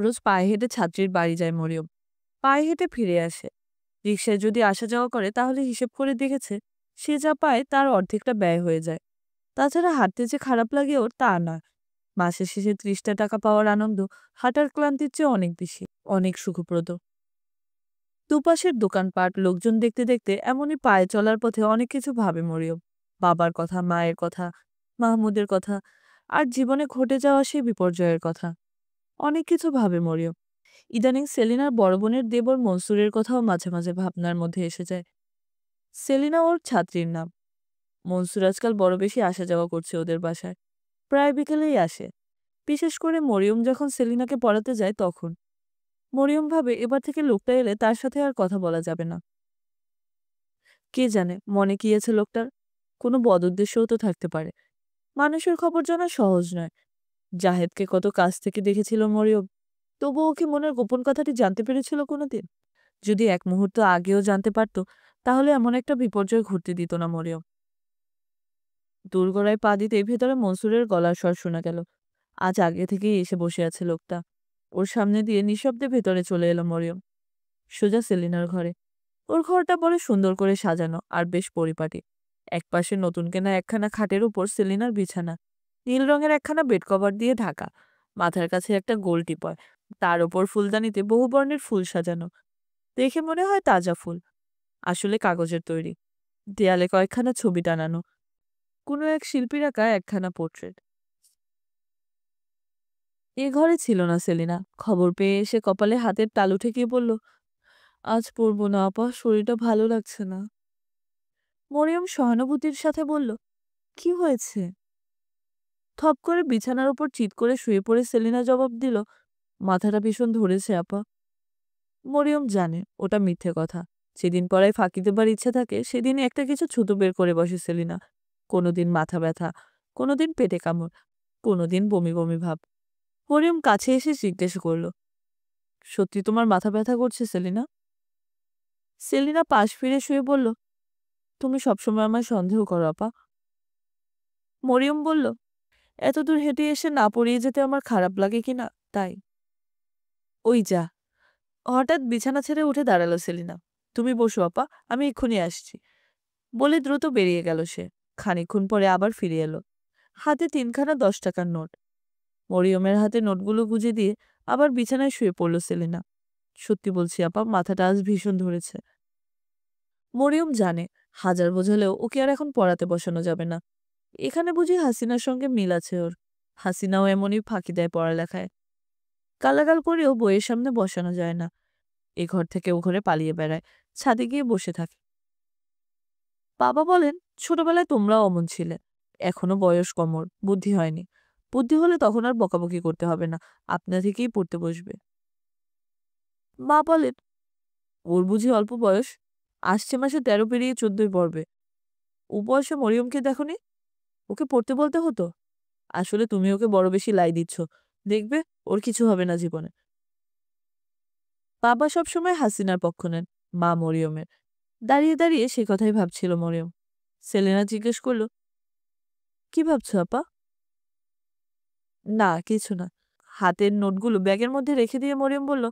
রোজ পায়ে হেঁটে ছাত্রীর বাড়ি যায় মরিয়ম। পায়ে হেঁটে ফিরে আসে। রিকশায় যদি আসা যাওয়া করে তাহলে হিসেব করে দেখেছে সে যা পায় তার অর্ধেকটা ব্যয় হয়ে যায়। তাছাড়া হাঁটতে যে খারাপ লাগে ওর তা না। মাসের শেষে 30টা টাকা পাওয়ার আনন্দ হাঁটার ক্লান্তির চেয়ে অনেক বেশি, অনেক সুখপ্রদ। দুপাশের দোকানপাট, লোকজন দেখতে দেখতে এমনই পায়ে চলার পথে অনেক কিছু ভাবে মরিয়ম। বাবার কথা, মায়ের কথা, মাহমুদের কথা, আর জীবনে ঘটে যাওয়া সেই বিপর্যয়ের কথা। অনেক কিছু ভাবে মরিয়ম। ইদানিং সেলিনার বড় বোনের দেবর মনসুরের কথাও মাঝে মাঝে ভাবনার মধ্যে এসে যায়। সেলিনা ওর ছাত্রীর নাম। মনসুর আজকাল বড় বেশি আসা যাওয়া করছে ওদের বাসায়। প্রায় বিকেলেই আসে। বিশেষ করে মরিয়ম যখন সেলিনাকে পড়াতে যায় তখন। মরিয়ম ভাবে এবার থেকে লোকটা এলে তার সাথে আর কথা বলা যাবে না। কে জানে মনে কি আছে লোকটার। কোনো বদউদ্দেশ্যও তো থাকতে পারে। মানুষের খবর জানা সহজ নয়। জাহেদকে কত কাছ থেকে দেখেছিল মরিয়ম, তবু ওকে মনের গোপন কথাটি জানতে পেরেছিল কোনোদিন? যদি এক মুহূর্ত আগেও জানতে পারত তাহলে এমন একটা বিপর্যয় ঘটতে দিত না মরিয়ম। দোরগোড়ায় পা দিতেই ভেতরে মনসুরের গলার স্বর শোনা গেল। আজ আগে থেকেই এসে বসে আছে লোকটা। ওর সামনে দিয়ে নিঃশব্দে ভেতরে চলে এলো মরিয়ম। সোজা সেলিনার ঘরে। ওর ঘরটা বড় সুন্দর করে সাজানো আর বেশ পরিপাটি। একপাশে নতুন কেনা একখানা খাটের উপর সেলিনার বিছানা। নীল রঙের একখানা বেড কভার দিয়ে ঢাকা। মাথার কাছে একটা গোল টিপয়। তার ওপর ফুলদানিতে বহু বর্ণের ফুল সাজানো। দেখে মনে হয় তাজা ফুল। আসলে কাগজের তৈরি। দেয়ালে কয়েকখানা ছবি টানানো। কোনো এক শিল্পীর আঁকা একখানা পোর্ট্রেট। এ ঘরে ছিল না সেলিনা। খবর পেয়ে এসে কপালে হাতের তালু ঠেকিয়ে বলল, আজ পড়বো না আপা, শরীরটা ভালো লাগছে না। মরিয়ম সহানুভূতির সাথে বলল, কি হয়েছে? থপ করে বিছানার উপর চিৎ করে শুয়ে পড়ে সেলিনা জবাব দিল, মাথাটা ভীষণ ধরেছে আপা। মরিয়ম জানে ওটা মিথ্যে কথা। যেদিন পড়ায় ফাঁকি দেবার ইচ্ছে থাকে সেদিনই একটা কিছু ছুতো বের করে বসে সেলিনা। কোনোদিন মাথা ব্যথা, কোনোদিন পেটে কামড়, কোনোদিন বমি বমি ভাব। মরিয়ম কাছে এসে জিজ্ঞেস করল, সত্যি তোমার মাথা ব্যথা করছে সেলিনা? সেলিনা পাশ ফিরে শুয়ে বলল, তুমি সবসময় আমায় সন্দেহ করো আপা। মরিয়ম বলল, এতদূর হেঁটে এসে না পড়িয়ে যেতে আমার খারাপ লাগে কিনা তাই। ওই যা। হঠাৎ বিছানা ছেড়ে উঠে দাঁড়ালো সেলিনা। তুমি বসো আপা, আমি এক্ষুনি আসছি। বলে দ্রুত বেরিয়ে গেল সে। খানিকক্ষণ পরে আবার ফিরে এলো। হাতে 3খানা 10 টাকার নোট। মরিয়মের হাতে নোটগুলো গুজে দিয়ে আবার বিছানায় শুয়ে পড়ল সেলিনা। সত্যি বলছি আপা, মাথাটা আজ ভীষণ ধরেছে। মরিয়ম জানে হাজার বোঝালেও ওকে আর এখন পড়াতে বসানো যাবে না। এখানে বুঝি হাসিনার সঙ্গে মিল আছে ওর। হাসিনাও এমনই ফাঁকি দেয় পড়ালেখায়। গালাগাল করেও বইয়ের সামনে বসানো যায় না। এ ঘর থেকে ও ঘরে পালিয়ে বেড়ায়, ছাদে গিয়ে বসে থাকে। বাবা বলেন, ছোটবেলায় তোমরাও অমন ছিলে। এখনো বয়স কমর, বুদ্ধি হয়নি। বুদ্ধি হলে তখন আর বকাবকি করতে হবে না, আপনা থেকেই পড়তে বসবে। মা বলেন, ওর বুঝি অল্প বয়স? আসছে মাসে 13 পেরিয়ে 14 পড়বে। ও বয়সে মরিয়মকে দেখনি? ওকে পড়তে বলতে হতো। আসলে তুমি ওকে বড় বেশি লাই দিচ্ছ। দেখবে ওর কিছু হবে না জীবনে। বাবা সবসময় হাসিনার পক্ষ নেন, মা মরিয়মের। দাঁড়িয়ে দাঁড়িয়ে সে কথাই ভাবছিল মরিয়ম। সেলেনা জিজ্ঞেস করল, কি ভাবছো আপা? না, কিছু না। হাতের নোটগুলো ব্যাগের মধ্যে রেখে দিয়ে মরিয়ম বলল,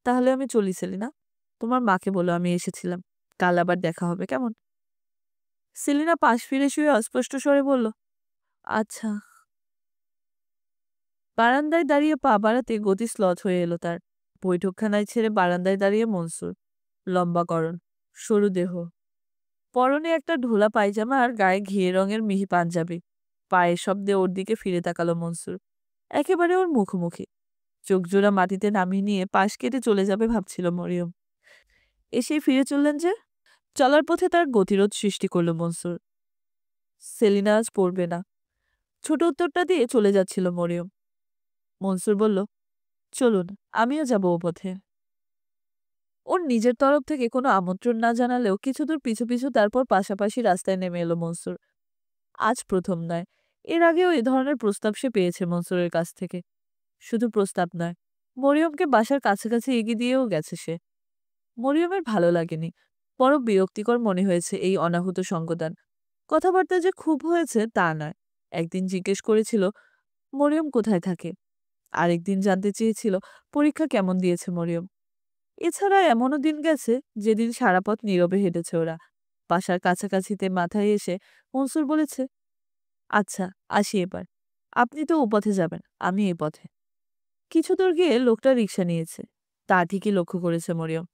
তাহলে আমি চলি সেলিনা। তোমার মাকে বলো আমি এসেছিলাম। কাল আবার দেখা হবে কেমন? সেলিনা পাশ ফিরে শুয়ে অস্পষ্ট স্বরে বলল, আচ্ছা। বারান্দায় দাঁড়িয়ে পা বাড়াতে গতি স্লথ হয়ে এলো তার। বৈঠকখানায় ছেড়ে বারান্দায় দাঁড়িয়ে মনসুর। লম্বা করণ, সরু দেহ, পরনে একটা ঢোলা পায়জামা আর গায়ে ঘিয়ে রঙের মিহি পাঞ্জাবি। পায়ের শব্দে ওর দিকে ফিরে তাকালো মনসুর। একেবারে ওর মুখোমুখি। চোখ জোড়া মাটিতে নামিয়ে নিয়ে পাশ কেটে চলে যাবে ভাবছিল মরিয়ম। এসেই ফিরে চললেন যে। চলার পথে তার গতিরোধ সৃষ্টি করল মনসুর। সেলিনা আজ পড়বে না। ছোট উত্তরটা দিয়ে চলে যাচ্ছিল মরিয়ম। মনসুর বলল, চলুন, আমিও যাব ও পথে। ওর নিজের তরফ থেকে কোনো আমন্ত্রণ না জানালেও কিছু দূর পিছু পিছু তারপর পাশাপাশি রাস্তায় নেমে এলো মনসুর। আজ প্রথম নয়, এর আগেও এ ধরনের প্রস্তাব সে পেয়েছে মনসুরের কাছ থেকে। শুধু প্রস্তাব নয়, মরিয়মকে বাসার কাছাকাছি এগিয়ে দিয়েও গেছে সে। মরিয়মের ভালো লাগেনি, বড় বিরক্তিকর মনে হয়েছে এই অনাহুত সঙ্গদান। কথাবার্তা যে খুব হয়েছে তা নয়। একদিন জিজ্ঞেস করেছিল, মরিয়ম কোথায় থাকে? আরেকদিন জানতে চেয়েছিল পরীক্ষা কেমন দিয়েছে মরিয়ম। এছাড়া এমনও দিন গেছে যেদিন সারা পথ নীরবে হেঁটেছে ওরা। বাসার কাছাকাছিতে মাথায় এসে মনসুর বলেছে, আচ্ছা, আসি এবার। আপনি তো ও পথে যাবেন, আমি এ পথে। কিছু দূর গিয়ে লোকটা রিক্সা নিয়েছে। তা ঠিকই লক্ষ্য করেছে মরিয়ম।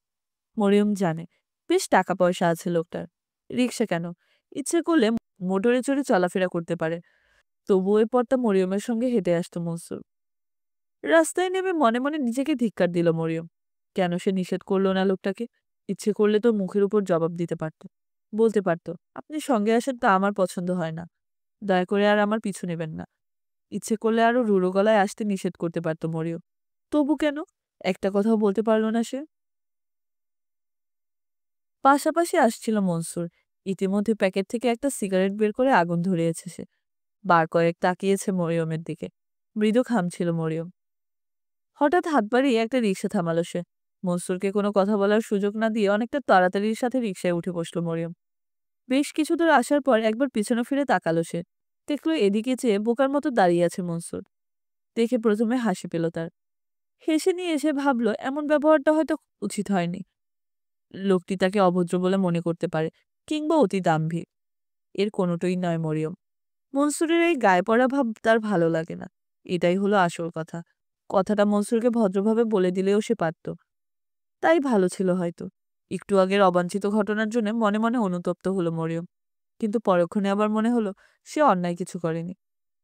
মরিয়ম জানে বেশ টাকা পয়সা আছে লোকটার। রিক্সা কেন, ইচ্ছে করলে মোটরে চড়ে চলাফেরা করতে পারে। তবুও এ পথটা মরিয়মের সঙ্গে হেঁটে আসতো মনসুর। রাস্তায় নেমে মনে মনে নিজেকে ধিক্কার দিল মরিয়ম। কেন সে নিষেধ করলো না লোকটাকে? ইচ্ছে করলে তো মুখের উপর জবাব দিতে পারত। বলতে পারত, আপনি সঙ্গে আসেন তা আমার পছন্দ হয় না, দয়া করে আর আমার পিছু নেবেন না। ইচ্ছে করলে আরো রুড়ো গলায় আসতে নিষেধ করতে পারত মরিয়ম। তবু কেন একটা কথাও বলতে পারল না সে? পাশাপাশি আসছিল মনসুর। ইতিমধ্যে প্যাকেট থেকে একটা সিগারেট বের করে আগুন ধরিয়েছে সে। বার কয়েক তাকিয়েছে মরিয়মের দিকে। মৃদু খামছিল মরিয়ম। হঠাৎ হাত বাড়িয়ে একটা রিকশা থামালো সে। মনসুরকে কোনো কথা বলার সুযোগ না দিয়ে অনেকটা তাড়াতাড়ির সাথে রিকশায় উঠে বসলো মরিয়ম। বেশ কিছু দূর আসার পর একবার পিছনে ফিরে তাকালো সে। দেখলো এদিকে চেয়ে বোকার মতো দাঁড়িয়ে আছে মনসুর। দেখে প্রথমে হাসি পেল তার। হেসে নিয়ে এসে ভাবলো এমন ব্যবহারটা হয়তো উচিত হয়নি। লোকটি তাকে অভদ্র বলে মনে করতে পারে, কিংবা অতি দাম্ভিক। এর কোনোটাই নয় মরিয়ম। মনসুরের এই গায়ে পড়া ভাব তার ভালো লাগে না। এটাই হলো আসল কথা। কথাটা মনসুরকে ভদ্রভাবে বলে দিলেও সে পারত। তাই ভালো ছিল হয়তো। একটু আগের অবাঞ্ছিত ঘটনার জন্য মনে মনে অনুতপ্ত হলো মরিয়ম। কিন্তু পরক্ষণে আবার মনে হলো সে অন্যায় কিছু করেনি।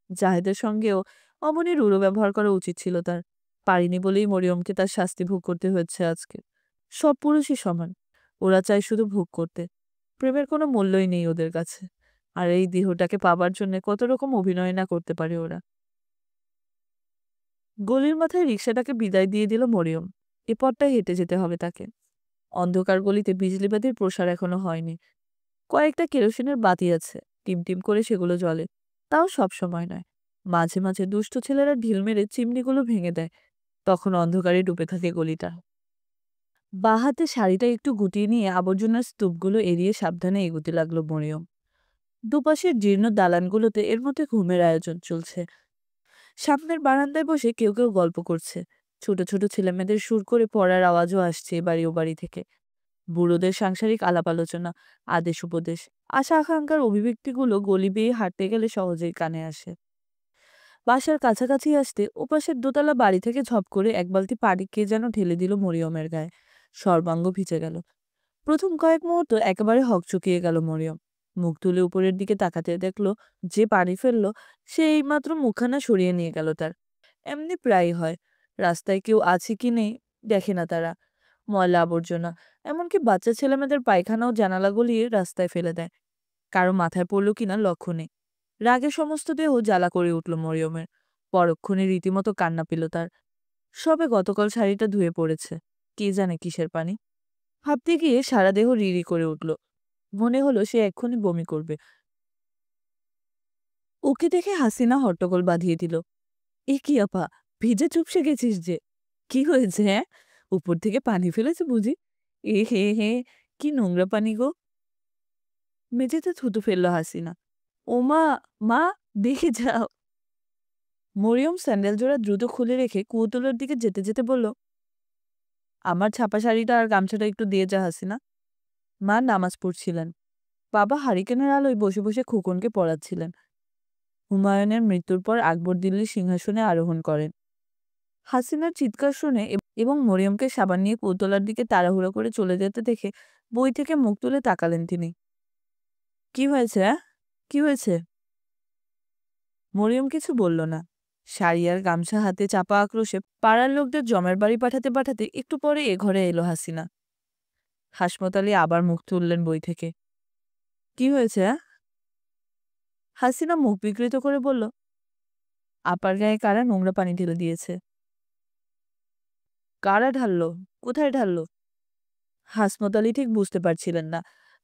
জাহেদের সঙ্গেও অমনি রূঢ় ব্যবহার করা উচিত ছিল তার। পারিনি বলেই মরিয়মকে তার শাস্তি ভোগ করতে হয়েছে আজকে। সব পুরুষই সমান। ওরা চায় শুধু ভোগ করতে। প্রেমের কোনো মূল্যই নেই ওদের কাছে। আর এই দেহটাকে পাবার জন্য কত রকম অভিনয় না করতে পারে ওরা। গলির মাথায় রিকশাটাকে বিদায় দিয়ে দিল মরিয়ম। এ পথটাই হেঁটে যেতে হবে তাকে। অন্ধকার গলিতে বিজলিবাতির প্রসার এখনো হয়নি। কয়েকটা কেরোসিনের বাতি আছে, টিমটিম করে সেগুলো জ্বলে। তাও সব সময় নয়। মাঝে মাঝে দুষ্ট ছেলেরা ঢিল মেরে চিমনিগুলো ভেঙে দেয়। তখন অন্ধকারে ডুবে থাকে গলিটা। বাঁ হাতে শাড়িটা একটু গুটিয়ে নিয়ে আবর্জনার স্তূপগুলো এড়িয়ে সাবধানে এগুতে লাগলো মরিয়ম। দুপাশের জীর্ণ দালানগুলোতে এর মধ্যে ঘুমের আয়োজন চলছে। সামনের বারান্দায় বসে কেউ কেউ গল্প করছে। ছোট ছোট ছেলেমেয়েদের সুর করে পড়ার আওয়াজও আসছে এ বাড়ি ও বাড়ি থেকে। বুড়োদের সাংসারিক আলাপ আলোচনা, আদেশ উপদেশ, আশা আকাঙ্ক্ষার অভিব্যক্তিগুলো গলি বেয়ে হাঁটতে গেলে সহজেই কানে আসে। বাসার কাছাকাছি আসতে ওপাশের দোতলা বাড়ি থেকে ঝপ করে এক বালতি পানি কে যেন ঢেলে দিল মরিয়মের গায়ে। সর্বাঙ্গ ভিজে গেল। প্রথম কয়েক মুহূর্ত একেবারে হকচকিয়ে গেল মরিয়ম। মুখ তুলে উপরের দিকে তাকাতে দেখলো যে পানি ফেললো সে এইমাত্র মুখখানা সরিয়ে নিয়ে গেল তার। এমনি প্রায়ই হয়। রাস্তায় কেউ আছে কি নেই দেখে না তারা। ময়লা আবর্জনা, এমনকি বাচ্চা ছেলেমেয়েদের পায়খানাও জানালা গলিয়ে রাস্তায় ফেলে দেয়। কারো মাথায় পড়ল কিনা লক্ষ্য নেই। রাগে সমস্ত দেহ জ্বালা করে উঠল মরিয়মের। পরক্ষণে রীতিমতো কান্না পেল তার। সবে গতকাল শাড়িটা ধুয়ে পড়েছে। কে জানে কিসের পানি। ভাবতে গিয়ে সারা দেহ রিরি করে উঠল। মনে হলো সে এক্ষুনি বমি করবে। ওকে দেখে হাসিনা হট্টগোল বাঁধিয়ে দিল। এ কি আপা, ভিজে চুপসে গেছিস যে? কি হয়েছে হ্যাঁ? উপর থেকে পানি ফেলেছে বুঝি? এ হে হে, কি নোংরা পানি গো! মেঝেতে থুতু ফেলল হাসিনা। ওমা, মা, দেখে যাও। মরিয়ম স্যান্ডেল জোড়া দ্রুত খুলে রেখে কুয়োতলার দিকে যেতে যেতে বলল, আমার ছাপা শাড়িটা আর গামছাটা একটু দিয়ে যা হাসিনা। মা নামাজ পড়ছিলেন। বাবা হারিকেনের আলোয় বসে বসে খোকনকে পড়াচ্ছিলেন। হুমায়ুনের মৃত্যুর পর আকবর দিল্লির সিংহাসনে আরোহণ করেন। হাসিনার চিৎকার শুনে এবং মরিয়মকে সাবান নিয়ে কুয়োতলার দিকে তাড়াহুড়ো করে চলে যেতে দেখে বই থেকে মুখ তুলে তাকালেন তিনি। কি হয়েছে কি হয়েছে? মরিয়ম কিছু বলল না। শাড়ি আর গামছা হাতে চাপা আক্রোশে পাড়ার লোকদের জমের বাড়ি পাঠাতে পাঠাতে একটু পরে এ ঘরে এলো হাসিনা। হাসমত আলী আবার মুখ তুললেন বই থেকে। কি হয়েছে হাসিনা মুখ বিকৃত করে বলল, আপার গায়ে কারা নোংরা পানি ঢেলে দিয়েছে। কারা ঢাললো? কোথায় ঢাললো? হাসমত আলী ঠিক বুঝতে পারছিলেন না।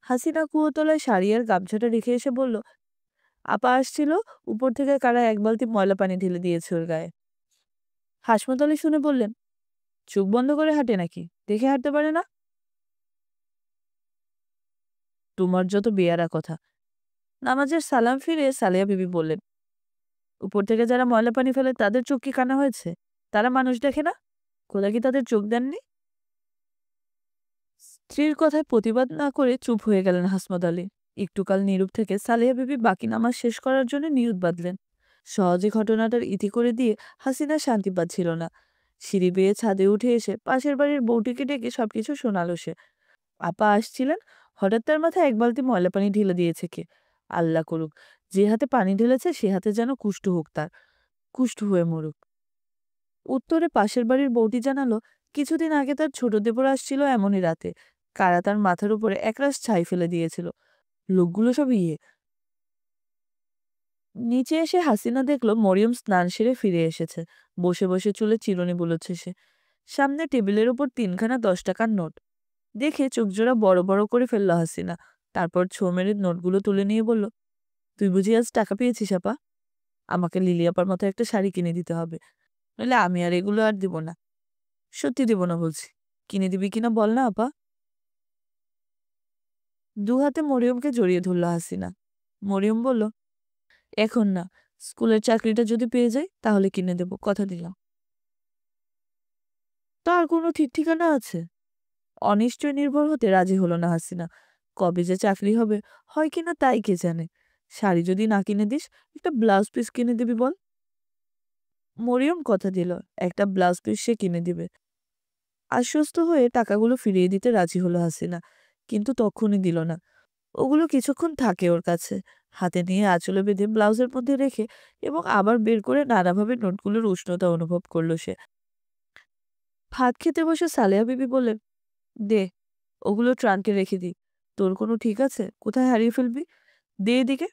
হাসিনা কুয়োতলায় শাড়ি আর গামছাটা রেখে এসে বলল, আপা আসছিল, উপর থেকে কারা এক বালতি ময়লা পানি ঢেলে দিয়েছে ওর গায়ে। হাসমত আলী শুনে বললেন, চোখ বন্ধ করে হাঁটে নাকি? দেখে হাঁটতে পারে না? তোমার যত বেয়ারা কথা। নামাজের সালাম ফিরে সালেহা বিবি বললেন, উপর থেকে যারা ময়লা পানি ফেলে তাদের চোখ কি কানা হয়েছে? তারা মানুষ দেখে না? খোদা কি তাদের চোখ দেননি? স্ত্রীর কথায় প্রতিবাদ না করে চুপ হয়ে গেলেন হাসমত আলী। একটুকাল নীরব থেকে সালেহা বিবি বাকি নামাজ শেষ করার জন্য নিয়ত বাঁধলেন। সহজে ঘটনাটার ইতি করে দিয়ে হাসিনা শান্তি পাচ্ছিল না। সিঁড়ি বেয়ে ছাদে উঠে এসে পাশের বাড়ির বউটিকে ডেকে সবকিছু শোনালো সে। আপা আসছিলেন, হঠাৎ তার মাথায় এক বালতি ময়লা পানি ঢেলে দিয়েছে কে। আল্লাহ করুক, যে হাতে পানি ঢেলেছে সে হাতে যেন কুষ্ঠ হোক তার, কুষ্ঠ হয়ে মরুক। উত্তরে পাশের বাড়ির বউটি জানালো, কিছুদিন আগে তার ছোট দেবর আসছিল এমনই রাতে। কারা তার মাথার উপরে একরাশ ছাই ফেলে দিয়েছিল। লোকগুলো সব ইয়ে। নিচে এসে হাসিনা দেখল মরিয়ম স্নান সেরে ফিরে এসেছে। বসে বসে চুলে চিরুনি বুলোচ্ছে সে। সামনে টেবিলের উপর 3খানা 10 টাকার নোট। দেখে চোখজোড়া বড় বড় করে ফেলল হাসিনা। তারপর ছো মেরে নোটগুলো তুলে নিয়ে বলল, তুই বুঝি আজ টাকা পেয়েছিস আপা? আমাকে লিলি আপার মতো একটা শাড়ি কিনে দিতে হবে, নইলে আমি আর এগুলো আর দিব না। সত্যি দিব না বলছি। কিনে দিবি কিনা বল না আপা। দু হাতে মরিয়মকে জড়িয়ে ধরল হাসিনা। মরিয়ম বলল, এখন না, স্কুলের চাকরিটা যদি পেয়ে যাই তাহলে কিনে দেব, কথা দিলাম। তার কোনো ঠিক ঠিকানা আছে? অনিশ্চয় নির্ভর হতে রাজি হলো না হাসিনা। কবে যে চাকরি হবে হয় কিনা তাই কে জানে। শাড়ি যদি না কিনে দিস, একটা ব্লাউজ পিস কিনে দিবি বল। মরিয়ম কথা দিল, একটা ব্লাউজ পিস সে কিনে দিবে। আশ্বস্ত হয়ে টাকাগুলো ফিরিয়ে দিতে রাজি হলো হাসিনা, কিন্তু তখনই দিল না। ওগুলো কিছুক্ষণ থাকে ওর কাছে। হাতে নিয়ে আঁচলে বেঁধে ব্লাউজের মধ্যে রেখে এবং আবার বের করে নানাভাবে নোটগুলোর উষ্ণতা অনুভব করলো সে। ভাত খেতে বসে সালেহা বিবি বললেন, দে, ওগুলো ট্রাঙ্কে রেখে দিই। তোর কোনো ঠিক আছে? কোথায় হারিয়ে ফেলবি? দে এদিকে।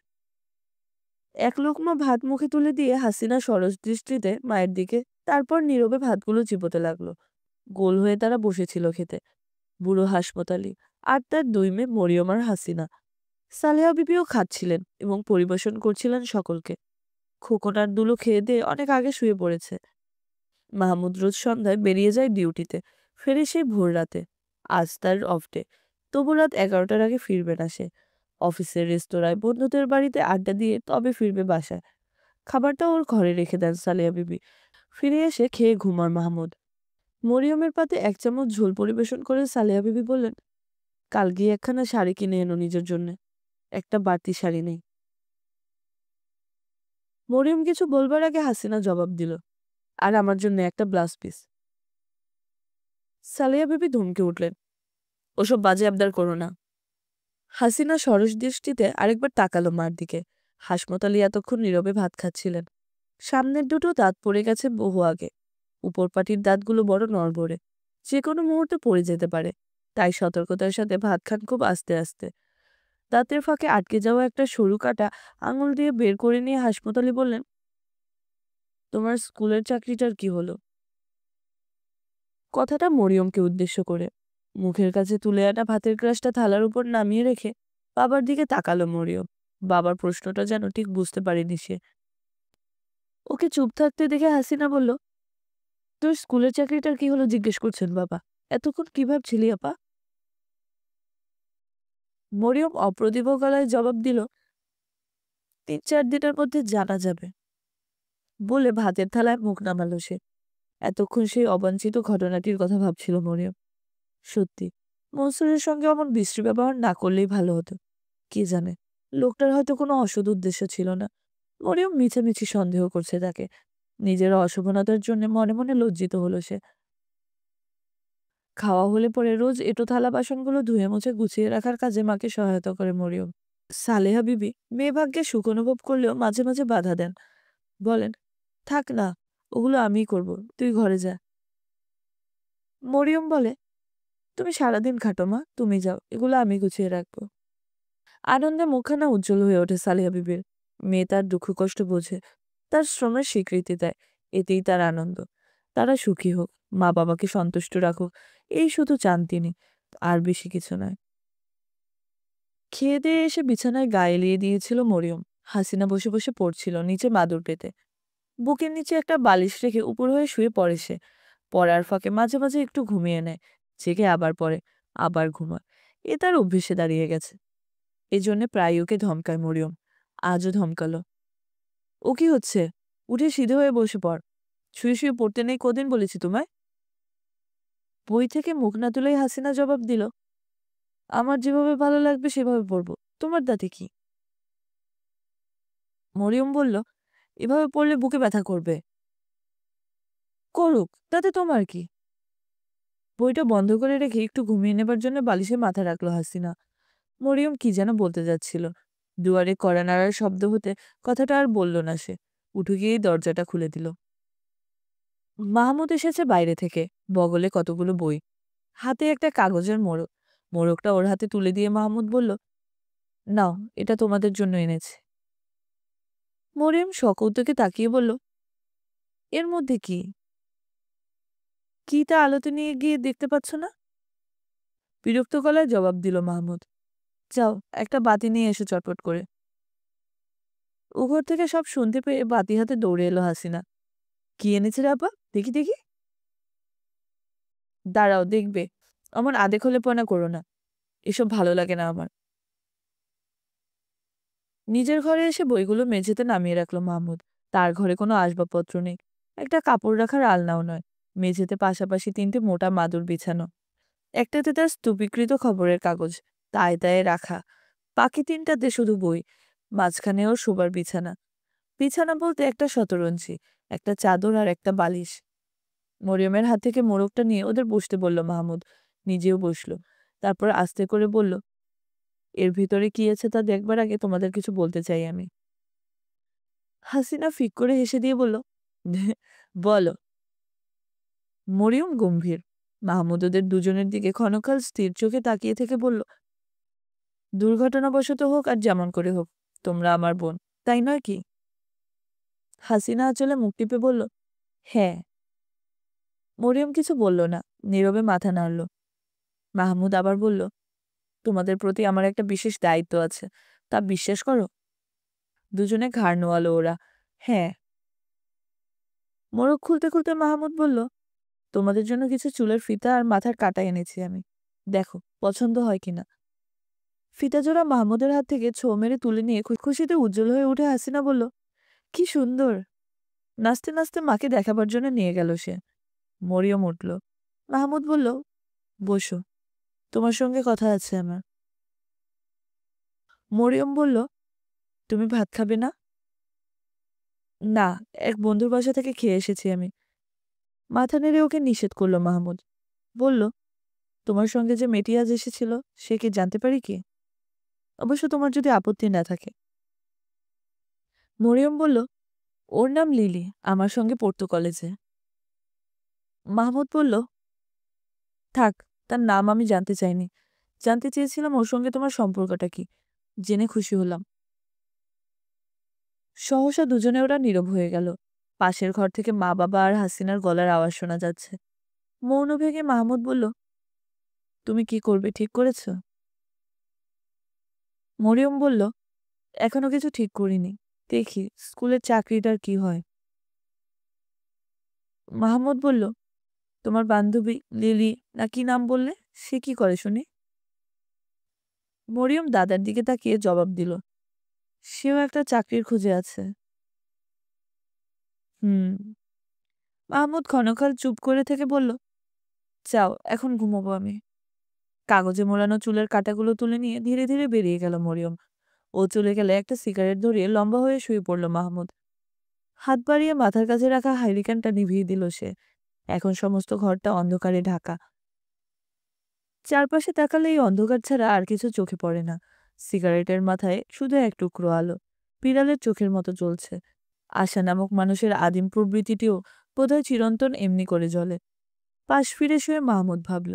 এক লোকমা ভাত মুখে তুলে দিয়ে হাসিনা সরস দৃষ্টিতে মায়ের দিকে, তারপর নীরবে ভাতগুলো চিবোতে লাগলো। গোল হয়ে তারা বসেছিল খেতে। বুড়ো হাসপাতালি আর তার 2 মেয়ে মরিয়ম আর হাসিনা। সালেহা বিবিও খাচ্ছিলেন এবং পরিবেশন করছিলেন সকলকে। খোকনার দুলো খেয়ে দিয়ে অনেক আগে শুয়ে পড়েছে। মাহমুদ রোজ সন্ধ্যায় বেরিয়ে যায় ডিউটিতে, ফেরে সেই ভোর রাতে। আজ তার অফ ডে, তবু রাত 11টার আগে ফিরবে না সে। অফিসের রেস্তোরাঁয় বন্ধুদের বাড়িতে আড্ডা দিয়ে তবে ফিরবে বাসায়। খাবারটা ওর ঘরে রেখে দেন সালেহা বিবি। ফিরে এসে খেয়ে ঘুমার মাহমুদ। মরিয়মের পাতে 1 চামচ ঝোল পরিবেশন করে সালেহা বিবি বললেন, কাল গিয়ে একখানা শাড়ি কিনে এনো নিজের জন্য। একটা বাড়তি শাড়ি নেই। মরিয়ম কিছু বলবার আগে হাসিনা জবাব দিল, আর আমার জন্য একটা ব্লাউজ পিস। সালেহা বিবি ধমকে উঠলেন, ওসব বাজে আবদার করো না। হাসিনা সরস দৃষ্টিতে আরেকবার তাকালো মার দিকে। হাসমত আলী এতক্ষণ নীরবে ভাত খাচ্ছিলেন। সামনের দুটো দাঁত পড়ে গেছে বহু আগে। উপর পাটির দাঁতগুলো বড় নড়বড়ে, যে কোনো মুহূর্তে পড়ে যেতে পারে। তাই সতর্কতার সাথে ভাত খান খুব আস্তে আস্তে। দাঁতের ফাঁকে আটকে যাওয়া একটা সরু কাটা আঙুল দিয়ে বের করে নিয়ে হাসমত আলী বললেন, তোমার স্কুলের চাকরিটার কি হলো? কথাটা মরিয়মকে উদ্দেশ্য করে। মুখের কাছে তুলে আনা ভাতের গ্লাসটা থালার উপর নামিয়ে রেখে বাবার দিকে তাকালো মরিয়ম। বাবার প্রশ্নটা যেন ঠিক বুঝতে পারেনি সে। ওকে চুপ থাকতে দেখে হাসিনা বলল, তোর স্কুলের চাকরিটার কি হলো জিজ্ঞেস করছেন বাবা? এতক্ষণ কি ভাবছিলি আপা? মরিয়ম অপ্রতিভ গলায় জবাব দিল, 3-4 দিনের মধ্যে জানা যাবে, বলে ভাতের থালায় মুখ নামালো সে। এতক্ষণ সেই অবাঞ্ছিত ঘটনাটির কথা ভাবছিল মরিয়ম। সত্যি, মনসুরের সঙ্গে অমন বিশ্রী ব্যবহার না করলেই ভালো হতো। কে জানে, লোকটার হয়তো কোনো অসৎ উদ্দেশ্য ছিল না। মরিয়ম মিছামিছি সন্দেহ করছে তাকে। নিজের অশোভনতার জন্য মনে মনে লজ্জিত হলো সে। খাওয়া হলে পরে রোজ এঁটো থালা বাসনগুলো ধুয়ে মুছে গুছিয়ে রাখার কাজে মাকে সহায়তা করে মরিয়ম। সালেহা বিবি মেয়ে ভাগ্যে সুখ অনুভব করলেও মাঝে মাঝে বাধা দেন। বলেন, থাক না, ওগুলো আমিই করব, তুই ঘরে যা। মরিয়ম বলে, তুমি সারাদিন খাটো মা, তুমি যাও, এগুলো আমি গুছিয়ে রাখবো। আনন্দে মুখখানা উজ্জ্বল হয়ে ওঠে সালেহা বিবির। মেয়ে তার দুঃখ কষ্ট বোঝে, তার শ্রমের স্বীকৃতি দেয়, এতেই তার আনন্দ। তারা সুখী হোক, মা বাবাকে সন্তুষ্ট রাখুক, এই শুধু চান তিনি, আর বেশি কিছু নয়। খেয়ে দিয়ে এসে বিছানায় গা এলিয়ে দিয়েছিল মরিয়ম। হাসিনা বসে বসে পড়ছিল নিচে মাদুর পেতে। বুকের নিচে একটা বালিশ রেখে উপর হয়ে শুয়ে পড়ে সে। পড়ার ফাঁকে মাঝে মাঝে একটু ঘুমিয়ে নেয়, জেগে আবার পড়ে, আবার ঘুমায়। এ তার অভ্যেসে দাঁড়িয়ে গেছে। এজন্যে প্রায় ওকে ধমকায় মরিয়ম। আজও ধমকালো। ও কি হচ্ছে? উঠে সিধে হয়ে বসে পড়। শুয়ে শুয়ে পড়তে নেই কদিন বলেছি তোমায়? বই থেকে মুখ না তুলেই হাসিনা জবাব দিল, আমার যেভাবে ভালো লাগবে সেভাবে পড়বো, তোমার তাতে কি? মরিয়ম বলল, এভাবে পড়লে বুকে ব্যথা করবে। করুক, তাতে তোমার কি? বইটা বন্ধ করে রেখে একটু ঘুমিয়ে নেবার জন্য বালিশে মাথা রাখলো হাসিনা। মরিয়ম কি যেন বলতে যাচ্ছিল। দুয়ারে কড়া নাড়ার শব্দ হতে কথাটা আর বলল না সে। উঠে গিয়েই দরজাটা খুলে দিল। মাহমুদ এসেছে বাইরে থেকে, বগলে কতগুলো বই, হাতে একটা কাগজের মোড়ক। মোড়কটা ওর হাতে তুলে দিয়ে মাহমুদ বলল, নাও, এটা তোমাদের জন্য এনেছে। মরিয়ম সকৌতুকে তাকিয়ে বলল, এর মধ্যে কি? কি তা আলোতে নিয়ে গিয়ে দেখতে পাচ্ছ না? বিরক্ত গলায় জবাব দিল মাহমুদ। যাও, একটা বাতি নিয়ে এসো চটপট করে। ও ঘর থেকে সব শুনতে পেয়ে বাতি হাতে দৌড়ে এলো হাসিনা। কি এনেছে রে আপা, দেখি দেখি। দাঁড়াও, দেখবে। আমার আধেক হলে পনা করো না, এসব ভালো লাগে না আমার। নিজের ঘরে এসে বইগুলো মেঝেতে নামিয়ে রাখলো মাহমুদ। তার ঘরে কোনো আসবাবপত্র নেই, একটা কাপড় রাখার আলনাও নয়। মেঝেতে পাশাপাশি তিনটে মোটা মাদুর বিছানো, একটাতে তার স্তূপীকৃত খবরের কাগজ তায়ে তায়ে রাখা, বাকি তিনটাতে শুধু বই। মাঝখানে ওর শোবার বিছানা। বিছানা বলতে একটা শতরঞ্চি, একটা চাদর আর একটা বালিশ। মরিয়মের হাত থেকে মোড়কটা নিয়ে ওদের বসতে বলল মাহমুদ। নিজেও বসলো। তারপর আস্তে করে বলল, এর ভিতরে কি আছে তা দেখবার আগে তোমাদের কিছু বলতে চাই আমি। হাসিনা ফিক করে হেসে দিয়ে বলল, বলো। মরিয়ম গম্ভীর। মাহমুদ ওদের দুজনের দিকে ক্ষণকাল স্থির চোখে তাকিয়ে থেকে বলল, দুর্ঘটনাবশত হোক আর যেমন করে হোক, তোমরা আমার বোন, তাই নয় কি? হাসিনা আঁচলে মুখ টিপে বলল, হ্যাঁ। মরিয়ম কিছু বলল না, নীরবে মাথা নাড়ল। মাহমুদ আবার বলল, তোমাদের প্রতি আমার একটা বিশেষ দায়িত্ব আছে, তা বিশ্বাস করো? দুজনে ঘাড় নোয়ালো ওরা। হ্যাঁ। মোড়ক খুলতে খুলতে মাহমুদ বলল, তোমাদের জন্য কিছু চুলের ফিতা আর মাথার কাটা এনেছি আমি, দেখো পছন্দ হয় কিনা। ফিতা জোড়া মাহমুদের হাত থেকে ছো মেরে তুলে নিয়ে খুশিতে উজ্জ্বল হয়ে উঠে হাসিনা বলল, কি সুন্দর। নাচতে নাচতে মাকে দেখাবার জন্য নিয়ে গেল সে। মরিয়ম উঠল। মাহমুদ বলল, বসো, তোমার সঙ্গে কথা আছে আমার। মরিয়ম বলল, তুমি ভাত খাবে না? না, এক বন্ধুর বাসা থেকে খেয়ে এসেছি আমি। মাথা নেড়ে ওকে নিষেধ করল মাহমুদ। বলল, তোমার সঙ্গে যে মেয়েটি আজ এসেছিল, সে কি জানতে পারি কি? অবশ্য তোমার যদি আপত্তি না থাকে। মরিয়ম বলল, ওর নাম লিলি, আমার সঙ্গে পড়তো কলেজে। মাহমুদ বলল, থাক, তার নাম আমি জানতে চাইনি। জানতে চেয়েছিলাম ওর সঙ্গে তোমার সম্পর্কটা কি। জেনে খুশি হলাম। সহসা দুজনে ওরা নীরব হয়ে গেল। পাশের ঘর থেকে মা বাবা আর হাসিনার গলার আওয়াজ শোনা যাচ্ছে। মৌন ভেঙে মাহমুদ বলল, তুমি কি করবে ঠিক করেছ? মরিয়ম বলল, এখনো কিছু ঠিক করিনি, দেখি স্কুলের চাকরিটার কি হয়। মাহমুদ বলল, তোমার বান্ধবী লিলি না কি নাম বললে, সে কি করে শুনি? মরিয়ম দাদার দিকে তাকিয়ে জবাব দিল, সেও একটা চাকরির খুঁজে আছে। হুম। মাহমুদ ক্ষণকাল চুপ করে থেকে বলল, যাও, এখন ঘুমোবো আমি। কাগজে মোড়ানো চুলের কাঁটাগুলো তুলে নিয়ে ধীরে ধীরে বেরিয়ে গেল মরিয়ম। ও চলে গেলে একটা সিগারেট ধরিয়ে লম্বা হয়ে শুয়ে পড়ল মাহমুদ। হাত বাড়িয়ে মাথার কাছে রাখা হাইরিকেনটা নিভিয়ে দিল সে। এখন সমস্ত ঘরটা অন্ধকারে ঢাকা। চারপাশে তাকালে এই অন্ধকার ছাড়া আর কিছু চোখে পড়ে না। সিগারেটের মাথায় শুধু এক টুকরো আলো, বিড়ালের চোখের মতো জ্বলছে। আশা নামক মানুষের আদিম প্রবৃত্তিটিও বোধহয় চিরন্তন এমনি করে জ্বলে। পাশ ফিরে শুয়ে মাহমুদ ভাবল,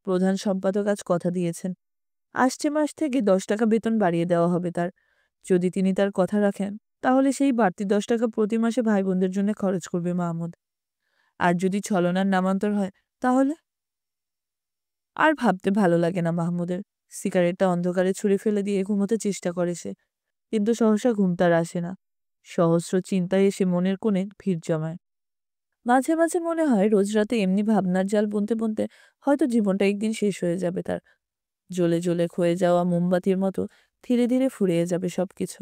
প্রধান সম্পাদক আজ কথা দিয়েছেন, আসছে মাস থেকে 10 টাকা বেতন বাড়িয়ে দেওয়া হবে তার। যদি তিনি তার কথা রাখেন, তাহলে সেই বাড়তি 10 টাকা প্রতি মাসে ভাই বোনদের জন্য খরচ করবে মাহমুদ। আর যদি ছলনার নামান্তর হয়, তাহলে? আর ভাবতে ভালো লাগে না মাহমুদের। সিগারেটটা অন্ধকারে ছুঁড়ে ফেলে দিয়ে ঘুমোতে চেষ্টা করে সে, কিন্তু সহসা ঘুম তার আসে না। সহস্র চিন্তায় এসে মনের কোণে ভিড় জমায়। মাঝে মাঝে মনে হয় রোজ রাতে এমনি ভাবনার জাল বুনতে বুনতে হয়তো জীবনটা একদিন শেষ হয়ে যাবে তার। জ্বলে জ্বলে ক্ষয়ে যাওয়া মোমবাতির মতো ধীরে ধীরে ফুরিয়ে যাবে সবকিছু।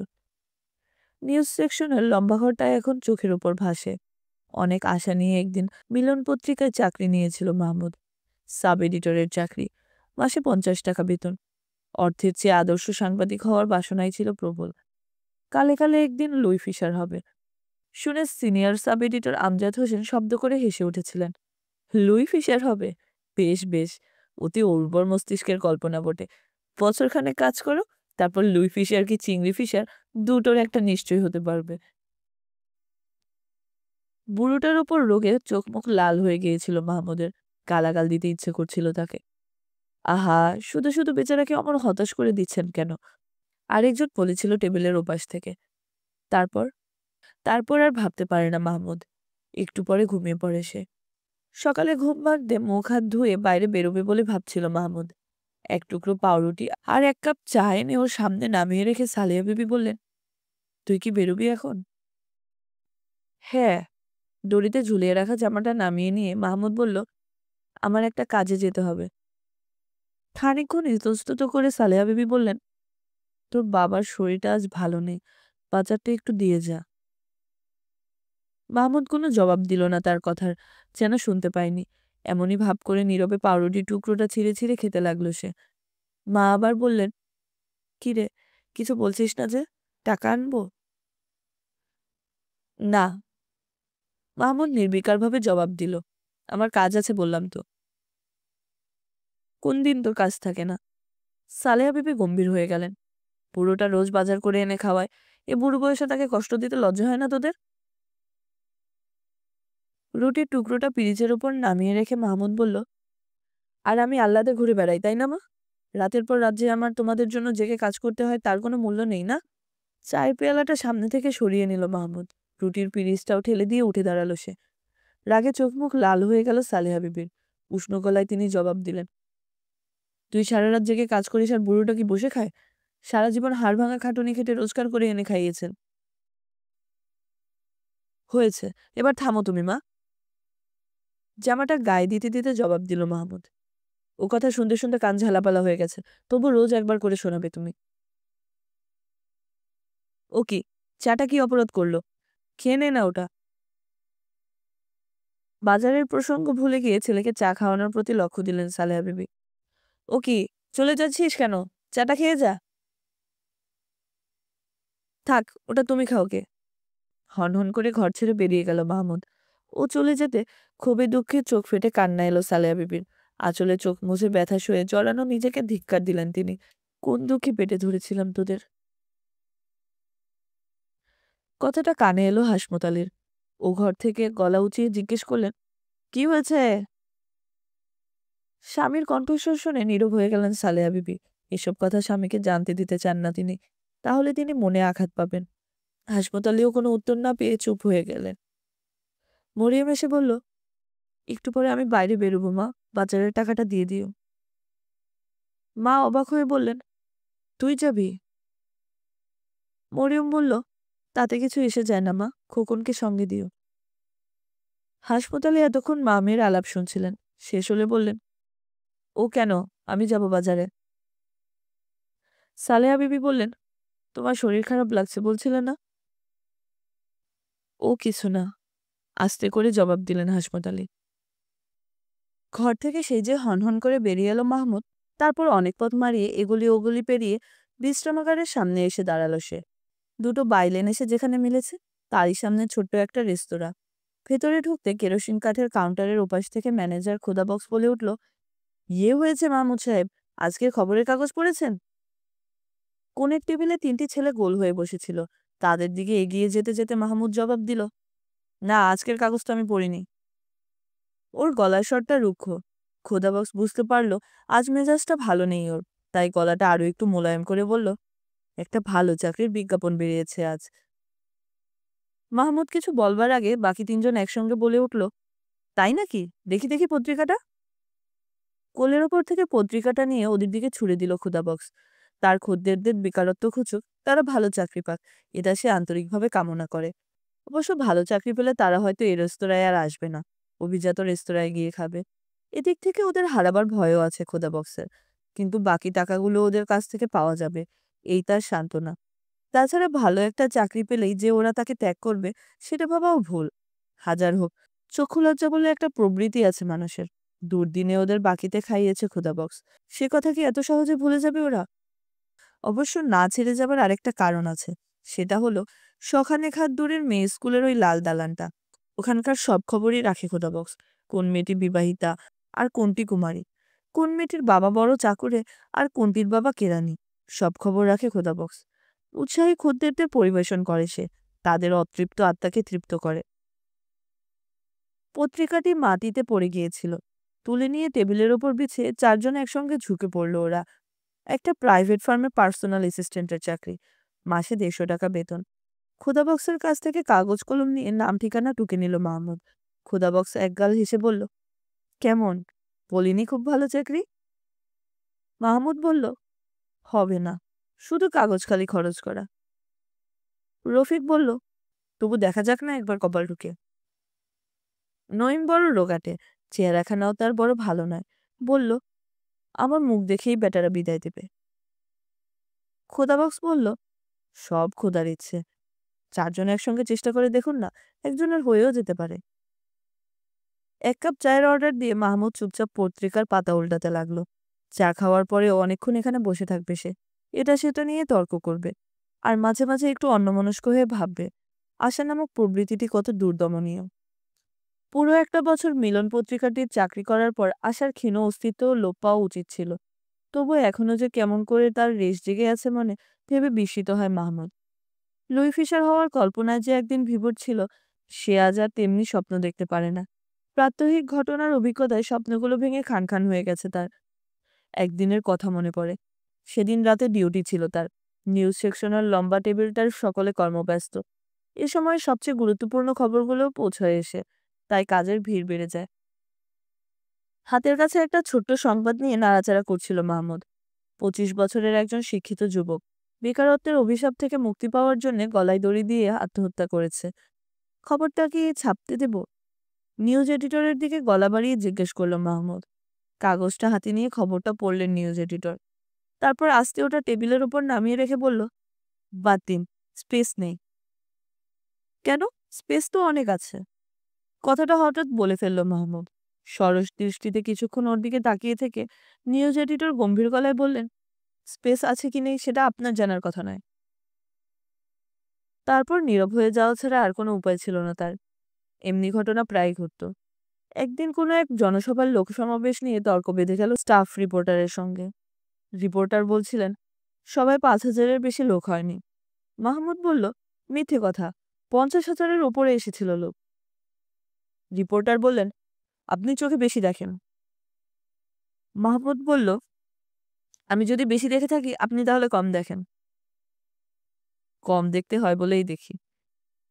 নিউজ সেকশনের লম্বা ঘরটায় এখন চোখের ওপর ভাসে। অনেক আশা নিয়ে একদিন মিলন পত্রিকায় চাকরি নিয়েছিল মাহমুদ। সাব এডিটরের চাকরি, মাসে 50 টাকা বেতন। অর্থের চেয়ে আদর্শ সাংবাদিক হওয়ার বাসনাই ছিল প্রবল। কালে কালে একদিন লুই ফিশার হবে শুনে senior sub editor Amjad Hossain শব্দ করে হেসে উঠেছিলেন। লুই ফিশার হবে? বেশ বেশ, অতি উর্বর মস্তিষ্কের কল্পনা বটে। বছরখানেক কাজ করো, তারপর লুই ফিশার কি চিংড়ি ফিশার, দুটোর একটা নিশ্চয়ই হতে পারবে। বুড়োটার ওপর রোগে চোখ মুখ লাল হয়ে গিয়েছিল মাহমুদের। গালাগাল দিতে ইচ্ছে করছিল তাকে। আহা, শুধু শুধু বেচারাকে অমন হতাশ করে দিচ্ছেন কেন? আরেকজন বলেছিল টেবিলের ওপাশ থেকে। তারপর তারপর আর ভাবতে পারে না মাহমুদ। একটু পরে ঘুমিয়ে পড়ে সে। সকালে ঘুম ভাঙতে মুখ হাত ধুয়ে বাইরে বেরোবে বলে ভাবছিল মাহমুদ। এক টুকরো পাউরুটি আর এক কাপ চা এনে ওর সামনে নামিয়ে রেখে সালেহা বিবি বললেন, তুই কি বেরোবি এখন? হ্যাঁ। দড়িতে ঝুলিয়ে রাখা জামাটা নামিয়ে নিয়ে মাহমুদ বলল, আমার একটা কাজে যেতে হবে। খানিকক্ষণ ইতস্তত করে সালেহা বিবি বললেন, তোর বাবার শরীরটা আজ ভালো নেই, বাজারটা একটু দিয়ে যা। মাহমুদ কোনো জবাব দিল না তার কথার, যেন শুনতে পায়নি। এমনই ভাব করে নীরবে পাউরুটির টুকরোটা ছিঁড়ে ছিঁড়ে খেতে লাগলো সে। মা আবার বললেন, কি রে, কিছু বলছিস না যে? টাকা আনবো? না। মাহমুদ নির্বিকারভাবে জবাব দিল, আমার কাজ আছে বললাম তো। কোন দিন তোর কাজ থাকে না? সালেহা বিবি গম্ভীর হয়ে গেলেন। বুড়োটা রোজ বাজার করে এনে খাওয়ায়, এ বুড়ো বয়সে তাকে কষ্ট দিতে লজ্জা হয় না তোদের? রুটির টুকরোটা পিরিচের উপর নামিয়ে রেখে মাহমুদ বলল, আর আমি আহ্লাদে ঘুরে বেড়াই তাই না মা? রাতের পর রাত যে আমার তোমাদের জন্য জেগে কাজ করতে হয় তার কোনো মূল্য নেই না? চায়ের পেয়ালাটা সামনে থেকে সরিয়ে নিল মাহমুদ। রুটির পিরিচটাও ঠেলে দিয়ে উঠে দাঁড়ালো সে। রাগে চোখ মুখ লাল হয়ে গেল সালেহা বিবির। উষ্ণ গলায় তিনি জবাব দিলেন, তুই সারা রাত জেগে কাজ করিস আর বুড়োটা কি বসে খায়? সারা জীবন হাড় ভাঙা খাটুনি খেটে রোজগার করে এনে খাইয়েছেন। হয়েছে, এবার থামো তুমি মা। জামাটা গায়ে দিতে দিতে জবাব দিল মাহমুদ। ও কথা শুনতে শুনতে কান ঝালাপালা হয়ে গেছে, তবু রোজ একবার করে শোনাবে তুমি। ও কি, চাটা কি অপরাধ করলো? খেয়ে নে না ওটা। বাজারের প্রসঙ্গ ভুলে গিয়ে ছেলেকে চা খাওয়ানোর প্রতি লক্ষ্য দিলেন সালেহা বিবি। ও কি, চলে যাচ্ছিস কেন? চাটা খেয়ে যা। থাক, ওটা তুমি খাও গে। হনহন করে ঘর ছেড়ে বেরিয়ে গেল মাহমুদ। ও চলে যেতে ক্ষোভে দুঃখে চোখ ফেটে কান্না এলো সালেহা বিবির। আঁচলে চোখ মুছে ব্যথা শুয়ে জড়ানো নিজেকে ধিক্কার দিলেন তিনি। কোন দুঃখে পেটে ধরেছিলাম তোদের? কথাটা কানে এলো হাসমত আলীর। ও ঘর থেকে গলা উঁচিয়ে জিজ্ঞেস করলেন, কি হয়েছে? স্বামীর কণ্ঠস্বর শুনে নীরব হয়ে গেলেন সালেহা বিবি। এসব কথা স্বামীকে জানতে দিতে চান না তিনি, তাহলে তিনি মনে আঘাত পাবেন। হাসমত আলীও কোনো উত্তর না পেয়ে চুপ হয়ে গেলেন। মরিয়ম এসে বলল, একটু পরে আমি বাইরে বেরোবো মা, বাজারের টাকাটা দিয়ে দিও। মা অবাক হয়ে বললেন, তুই যাবি? মরিয়ম বলল, তাতে কিছু এসে যায় না মা, খোকনকে সঙ্গে দিও। হাসপাতালে এতক্ষণ মা মেয়ের আলাপ শুনছিলেন। শেষ হলে বললেন, ও কেন, আমি যাব বাজারে। সালেহা বিবি বললেন, তোমার শরীর খারাপ লাগছে বলছিলে না? ও কিছু না, আস্তে করে জবাব দিলেন হাসমত আলী। ঘর থেকে সেই যে হনহন করে বেরিয়ে এলো মাহমুদ। তারপর অনেক পথ মারিয়ে এগুলি ওগুলি পেরিয়ে বিশ্রামাগারের সামনে এসে দাঁড়ালো সে। দুটো বাইলেন এসে যেখানে মিলেছে তারই সামনে ছোট্ট একটা রেস্তোরাঁ। ভেতরে ঢুকতে কেরোসিন কাঠের কাউন্টারের ওপাশ থেকে ম্যানেজার খোদা বক্স বলে উঠল, ইয়ে হয়েছে মাহমুদ সাহেব, আজকের খবরের কাগজ পড়েছেন? কোণের টেবিলে 3টি ছেলে গোল হয়ে বসেছিল। তাদের দিকে এগিয়ে যেতে যেতে মাহমুদ জবাব দিল, না, আজকের কাগজ তো আমি পড়িনি। ওর গলার স্বরটা রুক্ষ। খোদাবক্স বুঝতে পারল আজ মেজাজটা ভালো নেই ওর, তাই গলাটা আরো একটু মোলায়েম করে বলল, একটা ভালো চাকরির বিজ্ঞাপন বেরিয়েছে আজ। মাহমুদ কিছু বলবার আগে বাকি 3জন একসঙ্গে বলে উঠল, তাই নাকি, দেখি দেখি পত্রিকাটা। কোলের ওপর থেকে পত্রিকাটা নিয়ে ওদের দিকে ছুড়ে দিল খোদাবক্স। তার খদ্দেরদের বেকারত্ব খুঁজুক, তারা ভালো চাকরি পাক, এটা সে আন্তরিকভাবে কামনা করে। অবশ্য ভালো চাকরি পেলে তারা হয়তো এ রেস্তোরাঁয় আর আসবে না, অভিজাত রেস্তোরাঁয় গিয়ে খাবে। এদিক থেকে ওদের হারাবার ভয়ও আছে খোদাবক্সের, কিন্তু বাকি টাকাগুলো ওদের কাছ থেকে পাওয়া যাবে, এই তার সান্ত্বনা। তাছাড়া ভালো একটা চাকরি পেলেই যে ওরা তাকে ত্যাগ করবে সেটা ভাবাও ভুল। হাজার হোক, চক্ষু লজ্জা বলে একটা প্রবৃত্তি আছে মানুষের। দুর্দিনে ওদের বাকিতে খাইয়েছে ক্ষুধা বক্স। সে কথা কি এত সহজে ভুলে যাবে ওরা? অবশ্য না ছেড়ে যাবার আরেকটা কারণ আছে। সেটা হলো শখানেক হাত দূরের মেয়ে স্কুলের ওই লাল দালানটা। ওখানকার সব খবরই রাখে খোদা বক্স। কোন মেয়েটি বিবাহিতা আর কোনটি কুমারী, কোন মেয়েটির বাবা বড় চাকুরে আর কোনটির বাবা কেরানি, সব খবর রাখে খোদা বক্স। উৎসাহী খদ্দেরদের পরিবেশন করে সে, তাদের অতৃপ্ত আত্মাকে তৃপ্ত করে। পত্রিকাটি মাটিতে পড়ে গিয়েছিল। তুলে নিয়ে টেবিলের ওপর বিছিয়ে চারজন একসঙ্গে ঝুঁকে পড়ল ওরা। একটা প্রাইভেট ফার্মে পার্সোনাল অ্যাসিস্ট্যান্টের চাকরি, মাসে 150 টাকা বেতন। খোদাবক্সের কাছ থেকে কাগজ কলম নিয়ে নাম ঠিকানা টুকে নিল মাহমুদ। খোদাবক্স একগাল হেসে বলল, কেমন, বলিনি খুব ভালো চাকরি? মাহমুদ বলল, হবে না, শুধু কাগজ খালি খরচ করা। রফিক বলল, তবু দেখা যাক না একবার কপাল ঢুকে। নঈম বড় রোগাটে, চেহারাখানাও তার বড় ভালো নয়। বলল, আমার মুখ দেখেই বেটারা বিদায় দেবে। খোদাবক্স বলল, সব খোদার ইচ্ছে, চারজন একসঙ্গে চেষ্টা করে দেখুন না, একজনের হয়েও যেতে পারে। 1 কাপ চায়ের অর্ডার দিয়ে মাহমুদ চুপচাপ পত্রিকার পাতা উল্টাতে লাগলো। চা খাওয়ার পরে অনেকক্ষণ এখানে বসে থাকবে সে, এটা সেটা নিয়ে তর্ক করবে, আর মাঝে মাঝে একটু অন্যমনস্ক হয়ে ভাববে আশা নামক প্রবৃত্তিটি কত দুর্দমনীয়। পুরো একটা বছর মিলন পত্রিকাটির চাকরি করার পর আশার ক্ষীণ অস্তিত্ব লোপ পাওয়া উচিত ছিল। তবুও এখনো যে কেমন করে তার রেশ জেগে আছে মনে, ভেবে বিস্মিত হয় মাহমুদ। লুই ফিশার হওয়ার কল্পনায় যে একদিন বিভোর ছিল, সে আজ আর তেমনি স্বপ্ন দেখতে পারে না। প্রাত্যহিক ঘটনার অভিজ্ঞতায় স্বপ্নগুলো ভেঙে খান খান হয়ে গেছে তার। একদিনের কথা মনে পড়ে। সেদিন রাতে ডিউটি ছিল তার। নিউজ সেকশনের লম্বা টেবিলটার সকলে কর্মব্যস্ত। এ সময় সবচেয়ে গুরুত্বপূর্ণ খবরগুলো পৌঁছয় এসে, তাই কাজের ভিড় বেড়ে যায়। হাতের কাছে একটা ছোট্ট সংবাদ নিয়ে নাড়াচাড়া করছিল মাহমুদ। 25 বছরের একজন শিক্ষিত যুবক বেকারত্বের অভিশাপ থেকে মুক্তি পাওয়ার জন্য গলায় দড়ি দিয়ে আত্মহত্যা করেছে। খবরটা কি ছাপতে দেব? নিউজ এডিটরের দিকে গলা বাড়িয়ে জিজ্ঞেস করল মাহমুদ। কাগজটা হাতে নিয়ে খবরটা পড়লেন নিউজ এডিটর। তারপর আস্তে ওটা টেবিলের উপর নামিয়ে রেখে বলল, বাদ দিন, স্পেস নেই। কেন? স্পেস তো অনেক আছে। কথাটা হঠাৎ বলে ফেলল মাহমুদ। সরস দৃষ্টিতে কিছুক্ষণ ওর দিকে তাকিয়ে থেকে নিউজ এডিটর গম্ভীর গলায় বললেন, স্পেস আছে কি নেই সেটা আপনার জানার কথা নয়। তারপর নীরব হয়ে যাওয়া ছাড়া আর কোনো উপায় ছিল না তার। এমনি ঘটনা প্রায় ঘটত। একদিন কোনো এক জনসভার লোকসমাবেশ নিয়ে তর্ক বেঁধে গেল স্টাফ রিপোর্টারের সঙ্গে। রিপোর্টার বলছিলেন, সবাই 5,000-এর বেশি লোক হয়নি। মাহমুদ বলল, মিথ্যে কথা, 50,000-এর ওপরে এসেছিল লোক। রিপোর্টার বললেন, আপনি চোখে বেশি দেখেন। মাহমুদ বলল, আমি যদি বেশি দেখে থাকি আপনি তাহলে কম দেখেন। কম দেখতে হয় বলেই দেখি।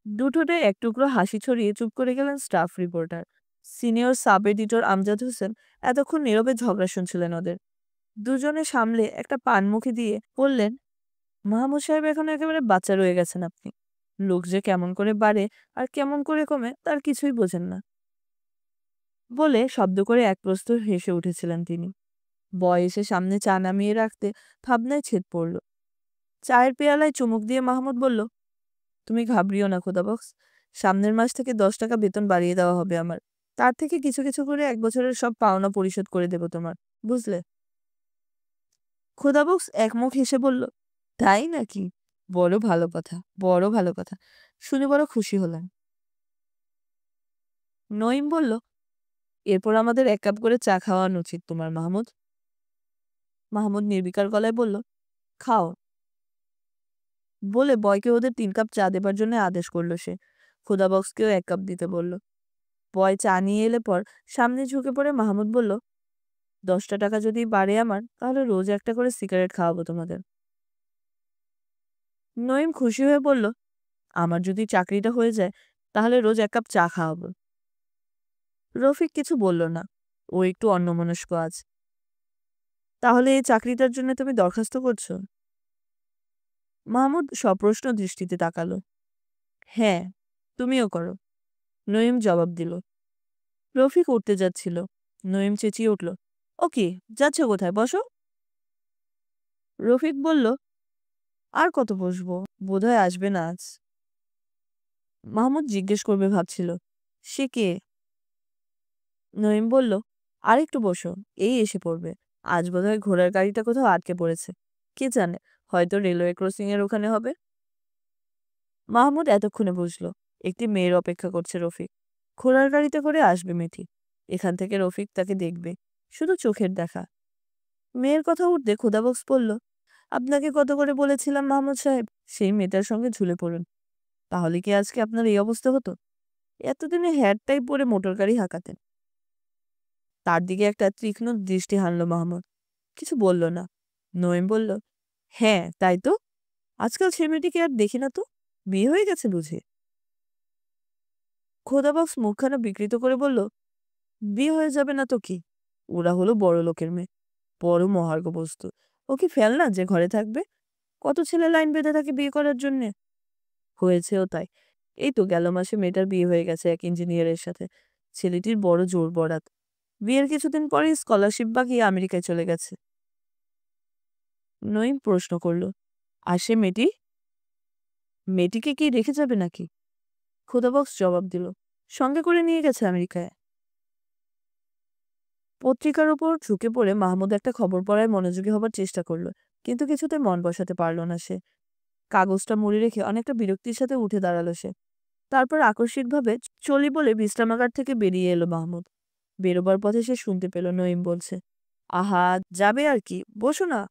দুঠোঁটে এক টুকরো হাসি ছড়িয়ে চুপ করে গেলেন staff reporter. Senior sub editor Amjad Hossain এতক্ষণ নীরবে ঝগড়া শুনছিলেন ওদের। দুজনে সামলে একটা পানমুখী দিয়ে বললেন, মাহমুদ সাহেব এখন একেবারে বাচ্চা রয়ে গেছেন আপনি। লোক যে কেমন করে বাড়ে আর কেমন করে কমে তার কিছুই বোঝেন না। বলে শব্দ করে এক প্রস্তর হেসে উঠেছিলেন তিনি। বয়সে সামনে চা নামিয়ে রাখতে ভাবনায় ছেদ পড়ল। চায়ের পেয়ালায় চুমুক দিয়ে মাহমুদ বলল, তুমি ঘাবড়িও না খোদাবক্স, সামনের মাস থেকে 10 টাকা বেতন বাড়িয়ে দেওয়া হবে আমার। তার থেকে কিছু কিছু করে 1 বছরের সব পাওনা পরিশোধ করে দেব তোমার, বুঝলে? খোদাবক্স একমুখ হেসে বলল, তাই নাকি? বড় ভালো কথা, বড় ভালো কথা, শুনে বড় খুশি হলাম। নঈম বলল, এরপর আমাদের 1 কাপ করে চা খাওয়ানো উচিত তোমার মাহমুদ। মাহমুদ নির্বিকার গলায় বলল, খাও। বলে বয়কে ওদের 3 কাপ চা দেবার জন্য আদেশ করল সে। খোদাবক্সকেও 1 কাপ দিতে বলল। বয় চা নিয়ে এলে পর সামনে ঝুঁকে পড়ে মাহমুদ বলল, 10টা টাকা যদি বাড়ে আমার, তাহলে রোজ একটা করে সিগারেট খাওয়াবো তোমাদের। নঈম খুশি হয়ে বলল, আমার যদি চাকরিটা হয়ে যায় তাহলে রোজ 1 কাপ চা খাওয়াবো। রফিক কিছু বলল না, ও একটু অন্যমনস্ক আজ। তাহলে এই চাকরিটার জন্য তুমি দরখাস্ত করছো? মাহমুদ সপ্রশ্ন দৃষ্টিতে তাকালো। হ্যাঁ, তুমিও করো, নঈম জবাব দিল। রফিক উঠতে যাচ্ছিল। নঈম চেঁচিয়ে উঠল, ওকে, যাচ্ছ কোথায়, বসো। রফিক বলল, আর কত বসবো, বোধহয় আসবে না আজ। মাহমুদ জিজ্ঞেস করবে ভাবছিল, সে কে? নঈম বলল, আরেকটু বসো, এই এসে পড়বে। আজ বোধহয় ঘোড়ার গাড়িটা কোথাও আটকে পড়েছে। কে জানে, হয়তো রেলওয়ে ক্রসিং এর ওখানে হবে। মাহমুদ এতক্ষণে বুঝল, একটি মেয়ের অপেক্ষা করছে রফিক। ঘোড়ার গাড়িতে করে আসবে মেয়েটি। এখান থেকে রফিক তাকে দেখবে, শুধু চোখের দেখা। মেয়ের কথা উঠতে খোদাবক্স বলল, আপনাকে কত করে বলেছিলাম মাহমুদ সাহেব, সেই মেয়েটার সঙ্গে ঝুলে পড়ুন। তাহলে কি আজকে আপনার এই অবস্থা হতো? এতদিনে হ্যাটটাই পরে মোটর গাড়ি হাঁকাতেন। তার দিকে একটা তীক্ষ্ণ দৃষ্টি হানল মাহমুদ। কিছু বলল না। নঈম বলল, হ্যাঁ তাই তো। আজকাল সে মেয়েটিকে আর দেখি না তো। বিয়ে হয়ে গেছে বুঝি? খোদাবক্স মুখখানা বিকৃত করে বলল, বিয়ে হয়ে যাবে না তো কি? ওরা হলো বড় লোকের মেয়ে, বড় মহার্ঘ বস্তু। ও কি ফেলনা যে ঘরে থাকবে? কত ছেলে লাইন বেঁধে থাকে বিয়ে করার জন্যে। হয়েছেও তাই। এই তো গেল মাসে মেয়েটার বিয়ে হয়ে গেছে এক ইঞ্জিনিয়ারের সাথে। ছেলেটির বড় জোর বরাত। বিয়ের কিছুদিন পরে স্কলারশিপ বাগিয়ে আমেরিকায় চলে গেছে। নঈম প্রশ্ন করল, আর সে মেয়েটি? মেয়েটিকে কি রেখে যাবে নাকি? খোদাবক্স জবাব দিল, সঙ্গে করে নিয়ে গেছে আমেরিকায়। পত্রিকার উপর ঝুঁকে পড়ে মাহমুদ একটা খবর পড়ায় মনোযোগী হবার চেষ্টা করলো, কিন্তু কিছুতে মন বসাতে পারল না সে। কাগজটা মুড়ে রেখে অনেকটা বিরক্তির সাথে উঠে দাঁড়ালো সে। তারপর আকস্মিকভাবে চলি বলে বিশ্রামাগার থেকে বেরিয়ে এলো মাহমুদ। বেরোবার পথে সে শুনতে পেল নঈম বলছে, আহা, যাবে আর কি, বসো না।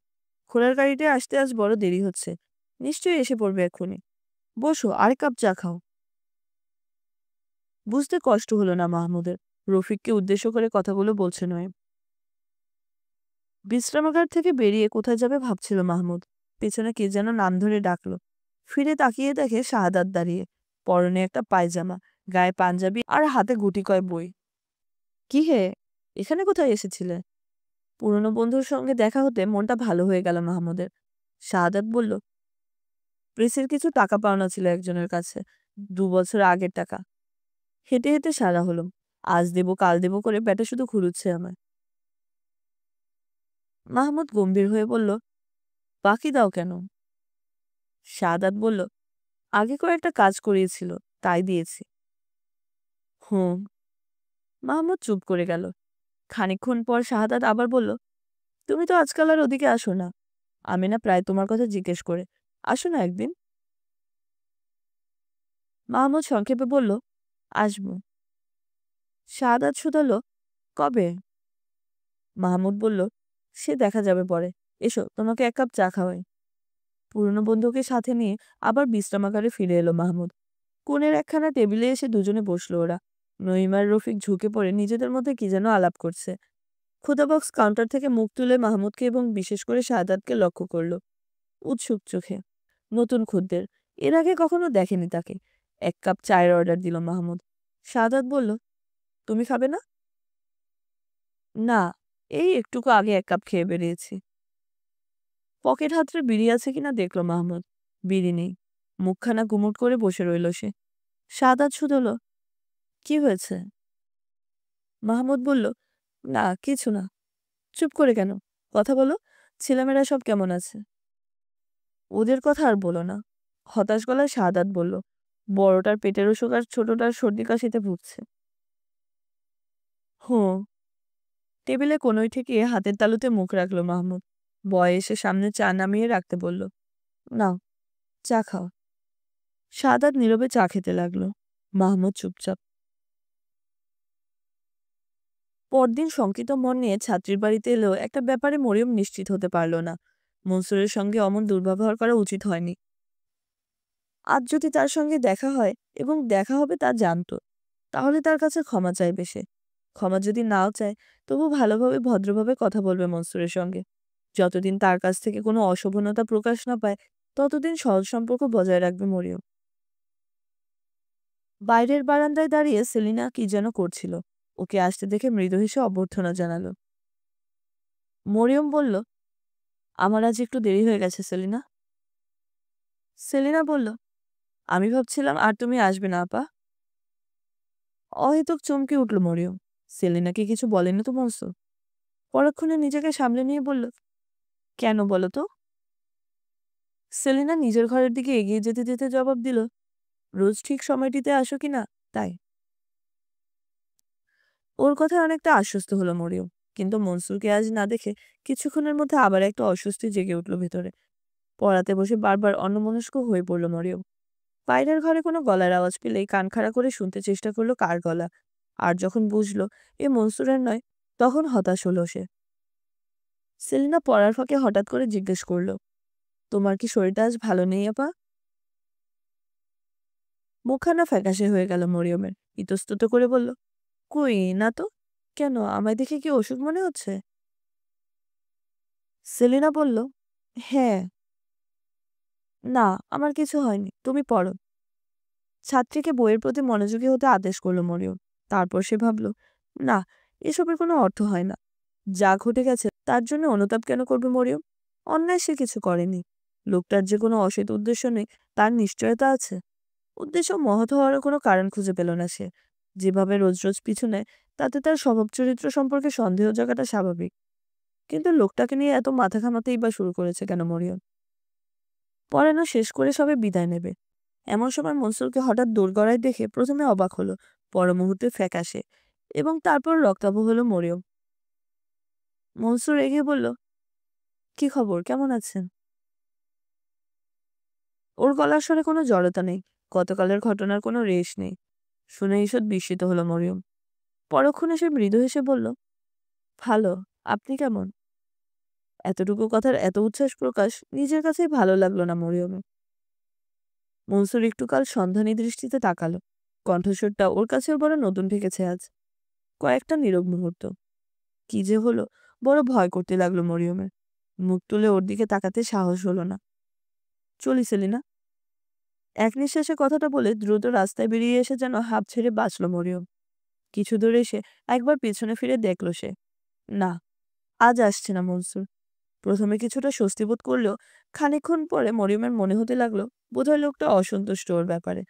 ঘোড়ার গাড়িতে আসতে আজ বড় দেরি হচ্ছে, নিশ্চয়ই এসে পড়বে এক্ষুনি। বসো, আর কাপ চা খাও। বুঝতে কষ্ট হলো না মাহমুদের, রফিককে উদ্দেশ্য করে কথাগুলো বলছে নয়। বিশ্রামাগার থেকে বেরিয়ে কোথায় যাবে ভাবছিল মাহমুদ। পেছনে কে যেন নাম ধরে ডাকলো। ফিরে তাকিয়ে দেখে শাহাদাত দাঁড়িয়ে, পরনে একটা পায়জামা, গায়ে পাঞ্জাবি আর হাতে গুটি কয় বই। কি হে, এখানে কোথায় এসেছিলে? পুরনো বন্ধুর সঙ্গে দেখা হতে মনটা ভালো হয়ে গেল মাহমুদের। শাহাদাত বলল, প্রেসের কিছু টাকা পাওনা ছিল একজনের কাছে, 2 বছর আগের টাকা। হেঁটে হেঁটে সারা হলো। আজ দেবো কাল দেবো করে ব্যাটা শুধু ঘুরুচ্ছে আমায়। মাহমুদ গম্ভীর হয়ে বলল, বাকি দাও কেন? শাহাদাত বলল, আগে কয়েকটা কাজ করিয়েছিল, তাই দিয়েছি। হুম। মাহমুদ চুপ করে গেল। খানিকক্ষণ পর শাহাদাত আবার বলল, তুমি তো আজকাল আর ওদিকে আসো না। আমি না প্রায় তোমার কথা জিজ্ঞেস করে, আসো না একদিন। মাহমুদ সংক্ষেপে বলল, আসবো। শাহাদাত শুধালো, কবে? মাহমুদ বলল, সে দেখা যাবে পরে। এসো, তোমাকে এক কাপ চা খাওয়াই। পুরনো বন্ধুকে সাথে নিয়ে আবার বিশ্রামাগারে ফিরে এলো মাহমুদ। কোণের একখানা টেবিলে এসে দুজনে বসলো ওরা। নঈম আর রফিক ঝুঁকে পড়ে নিজেদের মধ্যে কি যেন আলাপ করছে। ক্ষুধাবক্স কাউন্টার থেকে মুখ তুলে মাহমুদকে এবং বিশেষ করে শাহাদাতকে লক্ষ্য করল উৎসুক চোখে। নতুন খদ্দের, এর আগে কখনো দেখেনি তাকে। এক কাপ চায়ের অর্ডার দিল মাহমুদ। শাহাদাত বলল, তুমি খাবে না? না, এই একটুকু আগে এক কাপ খেয়ে বেরিয়েছি। পকেট হাতড়ে বিড়ি আছে কিনা দেখল মাহমুদ। বিড়ি নেই। মুখখানা গুমুট করে বসে রইল সে। শাহাদাত শুধল, কি হয়েছে? মাহমুদ বলল, না কিছু না। চুপ করে কেন? কথা বলো। ছেলেমেয়েরা সব কেমন আছে? ওদের কথা আর বলো না। হতাশ গলায় শাহাদাত বলল, বড়টার পেটের অসুখ আর ছোটটার সর্দি কাশিতে ভুগছে। হুঁ। টেবিলে কোনোই ঠেকিয়ে হাতের তালুতে মুখ রাখলো মাহমুদ। বয় এসে সামনে চা নামিয়ে রাখতে বলল, নাও চা খাও। শাহাদাত নীরবে চা খেতে লাগলো। মাহমুদ চুপচাপ। পরদিন শঙ্কিত মন নিয়ে ছাত্রীর বাড়িতে এলেও একটা ব্যাপারে মরিয়ম নিশ্চিত হতে পারল না। মনসুরের সঙ্গে অমন দুর্ব্যবহার করা উচিত হয়নি। আজ যদি তার সঙ্গে দেখা হয় এবং দেখা হবে তা জানতো, তাহলে তার কাছে ক্ষমা চাইবে সে। ক্ষমা যদি নাও চায়, তবু ভালোভাবে ভদ্রভাবে কথা বলবে মনসুরের সঙ্গে। যতদিন তার কাছ থেকে কোনো অশোভনতা প্রকাশ না পায়, ততদিন সহজ সম্পর্ক বজায় রাখবে মরিয়ম। বাইরের বারান্দায় দাঁড়িয়ে সেলিনা কি যেন করছিল। ওকে আসতে দেখে মৃদু হেসে অভ্যর্থনা জানালো। মরিয়ম বলল, আমার আজ একটু দেরি হয়ে গেছে সেলিনা। সেলিনা বলল, আমি ভাবছিলাম আর তুমি আসবে না আপা। অহেতুক চমকে উঠল মরিয়ম। সেলিনাকে কিছু বলেনি তো মনসুর? পরক্ষণে নিজেকে সামলে নিয়ে বলল, কেন বলো তো? সেলিনা নিজের ঘরের দিকে এগিয়ে যেতে যেতে জবাব দিল, রোজ ঠিক সময়টিতে আসো কি না, তাই। ওর কথায় অনেকটা আশ্বস্ত হলো মরিয়ম। কিন্তু মনসুরকে আজ না দেখে কিছুক্ষণের মধ্যে আবার একটা অস্বস্তি জেগে উঠল ভেতরে। পড়াতে বসে বারবার অন্যমনস্ক হয়ে পড়ল মরিয়ম। বাইরের ঘরে কোনো গলার আওয়াজ পেলেই কান খাড়া করে শুনতে চেষ্টা করলো কার গলা। আর যখন বুঝলো এ মনসুরের নয়, তখন হতাশ হলো সে। সেলিনা পড়ার ফাঁকে হঠাৎ করে জিজ্ঞেস করলো, তোমার কি শরীরটা আজ ভালো নেই আপা? মুখখানা ফ্যাকাশে হয়ে গেল মরিয়মের। ইতস্তত করে বলল, কই না তো। কেন, আমায় দেখে কি অসুখ মনে হচ্ছে? সেলিনা বলল, হ্যাঁ। না, আমার কিছু হয়নি, তুমি পড়ো। ছাত্রীকে বইয়ের প্রতি মনোযোগী হতে আদেশ করলো মরিয়ম। তারপর সে ভাবল, না, এসবের কোনো অর্থ হয় না। যা ঘটে গেছে তার জন্য অনুতাপ কেন করবে মরিয়ম? অন্যায় সে কিছু করেনি। লোকটার যে কোনো অসৎ উদ্দেশ্য নেই তার নিশ্চয়তা আছে। উদ্দেশ্য মহৎ হওয়ারও কোনো কারণ খুঁজে পেল না সে। যেভাবে রোজ রোজ পিছু নেয়, তাতে তার স্বভাব চরিত্র সম্পর্কে সন্দেহ জাগাটা স্বাভাবিক। কিন্তু লোকটাকে নিয়ে এত মাথা ঘামাতেই বা শুরু করেছে কেন মরিয়ম? পড়ানো শেষ করে সবে বিদায় নেবে, এমন সময় মনসুরকে হঠাৎ দোরগড়ায় দেখে প্রথমে অবাক হলো, পর মুহূর্তে ফ্যাকাশে, এবং তারপর রক্তাভ হলো মরিয়ম। মনসুর এগিয়ে বলল, কি খবর, কেমন আছেন? ওর গলার স্বরে কোনো জড়তা নেই, গতকালের ঘটনার কোনো রেশ নেই। শুনে ঈষৎ বিস্মিত হলো মরিয়ম। পরক্ষণে সে মৃদু হেসে বলল, ভালো। আপনি কেমন? এতটুকু কথার এত উচ্ছ্বাস প্রকাশ নিজের কাছেই ভালো লাগলো না মরিয়মের। মনসুর একটু কাল সন্ধানী দৃষ্টিতে তাকালো। কণ্ঠস্বরটা ওর কাছেও বড় নতুন ঠেকেছে আজ। কয়েকটা নীরব মুহূর্ত। কি যে হলো, বড় ভয় করতে লাগলো মরিয়মের। মুখ তুলে ওর দিকে তাকাতে সাহস হলো না। চলি সেলিনা। এক নিঃশ্বাসে কথাটা বলে দ্রুত রাস্তায় বেরিয়ে এসে যেন হাঁপ ছেড়ে বাঁচল মরিয়ম। কিছু দূরে এসে একবার পেছনে ফিরে দেখল সে, না, আজ আসছে না মনসুর। প্রথমে কিছুটা স্বস্তি বোধ করলেও খানিকক্ষণ পরে মরিয়মের মনে হতে লাগলো বোধহয় লোকটা অসন্তুষ্ট ওর ব্যাপারে,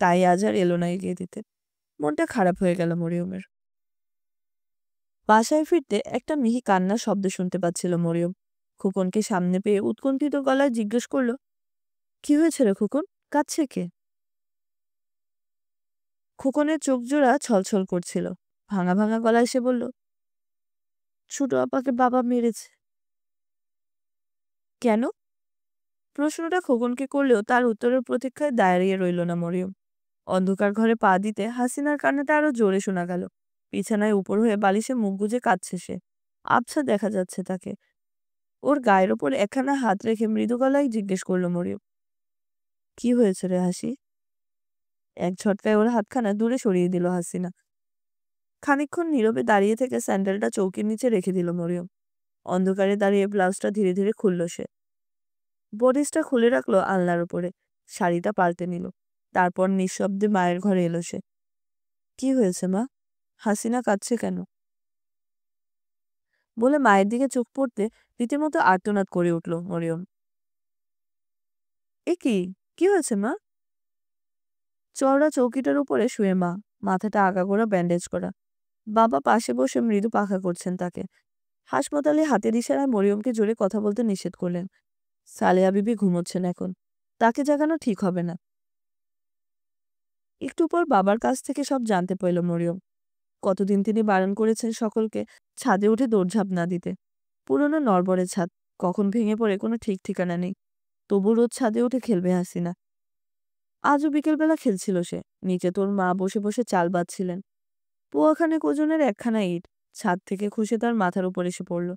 তাই আজ আর এলো না এগিয়ে দিতে। মনটা খারাপ হয়ে গেল মরিয়মের। বাসায় ফিরতে একটা মিহি কান্নার শব্দ শুনতে পাচ্ছিল মরিয়ম। খোকনকে সামনে পেয়ে উৎকণ্ঠিত গলায় জিজ্ঞেস করলো, কি হয়েছে রে খোকন, কাঁদছে কে? খোকনের চোখ জোড়া ছলছল করছিল। ভাঙা ভাঙা গলায় সে বলল, ছোট আপাকে বাবা মেরেছে। কেন? প্রশ্নটা খোকনকে করলেও তার উত্তরের প্রতীক্ষায় দাঁড়িয়ে রইল না মরিয়ম। অন্ধকার ঘরে পা দিতে হাসিনার কান্নাটা আরো জোরে শোনা গেল। বিছানায় উপর হয়ে বালিশে মুখ গুজে কাঁদছে সে। আবছা দেখা যাচ্ছে তাকে। ওর গায়ের ওপর একখানা হাত রেখে মৃদু গলায় জিজ্ঞেস করলো মরিয়ম, কি হয়েছে রে হাসি? এক ঝটকায় ওর হাতখানা দূরে সরিয়ে দিল হাসিনা। খানিকক্ষণ নীরবে দাঁড়িয়ে থেকে স্যান্ডেলটা চৌকির নিচে রেখে দিল মরিয়ম। অন্ধকারে দাঁড়িয়ে ব্লাউজটা ধীরে ধীরে খুলল সে। বডিসটা খুলে রাখলো আলনার উপরে। শাড়িটা পাল্টে নিল। তারপর নিঃশব্দে মায়ের ঘরে এলো সে। কি হয়েছে মা? হাসিনা কাঁদছে কেন? বলে মায়ের দিকে চোখ পড়তে রীতিমতো আর্তনাদ করে উঠল মরিয়ম। এ কি, কি হয়েছে মা? চওড়া চৌকিটার উপরে শুয়ে মা, মাথাটা আগাগোড়া ব্যান্ডেজ করা। বাবা পাশে বসে মৃদু পাখা করছেন তাকে। হাসমত আলী হাতের ইশারায় মরিয়মকে জোরে কথা বলতে নিষেধ করলেন। সালেহা বিবি ঘুমোচ্ছেন এখন, তাকে জাগানো ঠিক হবে না। একটু পর বাবার কাছ থেকে সব জানতে পারল মরিয়ম। কতদিন তিনি বারণ করেছেন সকলকে ছাদে উঠে দৌড়ঝাঁপ না দিতে। পুরনো নড়বড়ে ছাদ, কখন ভেঙে পড়ে কোনো ঠিক ঠিকানা নেই। তবু রোজ ছাদে উঠে খেলবে হাসিনা। আজও বিকেলবেলা খেলছিল সে। নিচে তোর মা বসে বসে চাল বাঁধছিলেন। পোয়াখানেক ওজনের একখানা ইট ছাদ থেকে খসে তার মাথার উপর এসে পড়ল।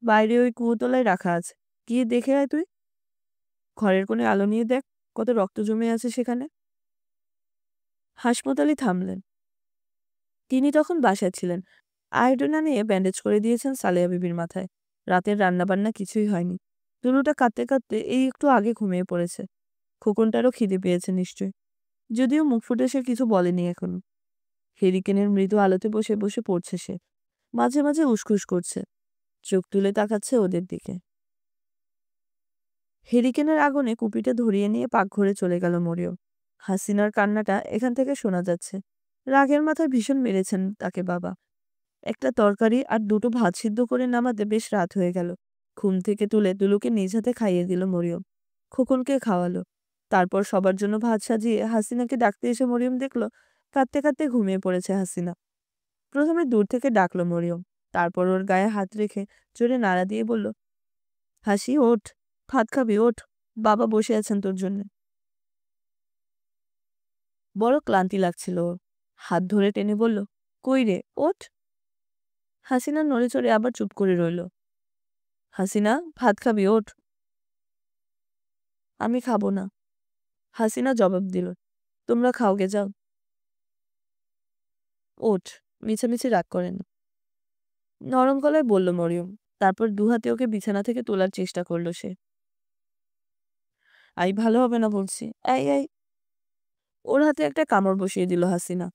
বাইরে ওই কুয়োতলায় রাখা আছে, গিয়ে দেখে আয় তুই। ঘরের কোণে আলো নিয়ে দেখ, কত রক্ত জমে আছে সেখানে। হাসমত আলী থামলেন। তিনি তখন বাসায় ছিলেন। আয়োডোনা নিয়ে ব্যান্ডেজ করে দিয়েছেন সালেহা বিবির মাথায়। রাতের রান্নাবান্না কিছুই হয়নি। দুলুটা কাঁদতে কাঁদতে এই একটু আগে ঘুমিয়ে পড়েছে। খোকনটারও খিদে পেয়েছে নিশ্চয়, যদিও মুখ ফুটে সে কিছু বলেনি এখনো। হেরিকেনের মৃদু আলোতে বসে বসে পড়ছে সে। মাঝে মাঝে উসখুস করছে, চোখ তুলে তাকাচ্ছে ওদের দিকে। হেরিকেনের আগুনে কুপিটা ধরিয়ে নিয়ে পাকঘরে চলে গেল মরিয়ম। হাসিনার কান্নাটা এখান থেকে শোনা যাচ্ছে। রাগের মাথায় ভীষণ মেরেছেন তাকে বাবা। একটা তরকারি আর দুটো ভাত সিদ্ধ করে নামাতে বেশ রাত হয়ে গেল। ঘুম থেকে তুলে দুলুকে নিজ হাতে খাইয়ে দিল মরিয়ম। খোকনকে খাওয়ালো। তারপর সবার জন্য ভাত সাজিয়ে হাসিনাকে ডাকতে এসে মরিয়ম দেখল কাঁদতে কাঁদতে ঘুমিয়ে পড়েছে হাসিনা। প্রথমে দূর থেকে ডাকলো মরিয়ম, তারপর ওর গায়ে হাত রেখে জোরে নাড়া দিয়ে বলল, হাসি ওঠ, ভাত খাবি ওঠ, বাবা বসে আছেন তোর জন্য। বড় ক্লান্তি লাগছিল ওর, হাত ধরে টেনে বলল, কই রে ওঠ। হাসিনা নড়ে চড়ে আবার চুপ করে রইল। হাসিনা, ভাত খাবি ওঠ। আমি খাবো না, হাসিনা জবাব দিল। তোমরা খাও গে যাও। ওঠ, মিছামিছি রাগ করেন না, নরম গলায় বলল মরিয়ম। তারপর দুহাতে ওকে বিছানা থেকে তোলার চেষ্টা করলো সে। আই ভালো হবে না বলছি, আই আই। ওর হাতে একটা কামড় বসিয়ে দিল হাসিনা।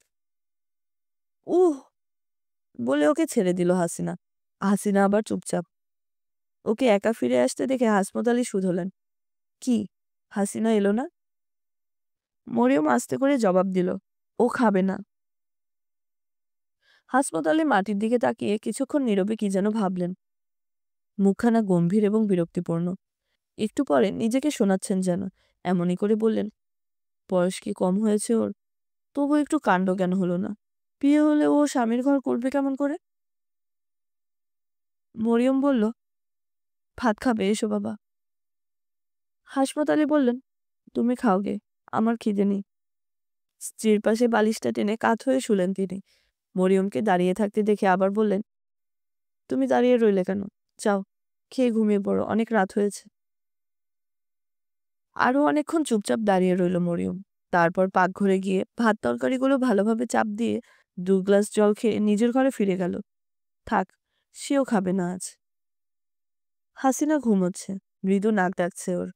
উহ বলে ওকে ছেড়ে দিল হাসিনা। হাসিনা আবার চুপচাপ। ওকে একা ফিরে আসতে দেখে হাসমত আলী শুধলেন, কি, হাসিনা এলো না? মরিয়ম আস্তে করে জবাব দিল, ও খাবে না। হাসমত আলী মাটির দিকে তাকিয়ে কিছুক্ষণ নীরবে কি যেন ভাবলেন। মুখখানা গম্ভীর এবং বিরক্তিপূর্ণ। একটু পরে নিজেকে শোনাচ্ছেন যেন, এমনই করে বললেন, বয়স কি কম হয়েছে ওর? তবু একটু কাণ্ড কেন হলো না? বিয়ে হলে ও স্বামীর ঘর করবে কেমন করে? মরিয়ম বলল, ভাত খাবে এসো বাবা। হাসমত আলী বললেন, তুমি খাও গে, আমার খিদে নেই। স্ত্রীর পাশে বালিশটা টেনে কাত হয়ে শুলেন তিনি। মরিয়মকে দাঁড়িয়ে থাকতে দেখে আবার বললেন, তুমি দাঁড়িয়ে রইলে কেন? যাও, খেয়ে ঘুমিয়ে পড়ো, অনেক রাত হয়েছে। আরও অনেকক্ষণ চুপচাপ দাঁড়িয়ে রইল মরিয়ম। তারপর পাকঘরে গিয়ে ভাত তরকারিগুলো ভালোভাবে চাপ দিয়ে 2 গ্লাস জল খেয়ে নিজের ঘরে ফিরে গেল। থাক, সেও খাবে না আজ। হাসিনা ঘুমোচ্ছে, মৃদু নাক ডাকছে ওর।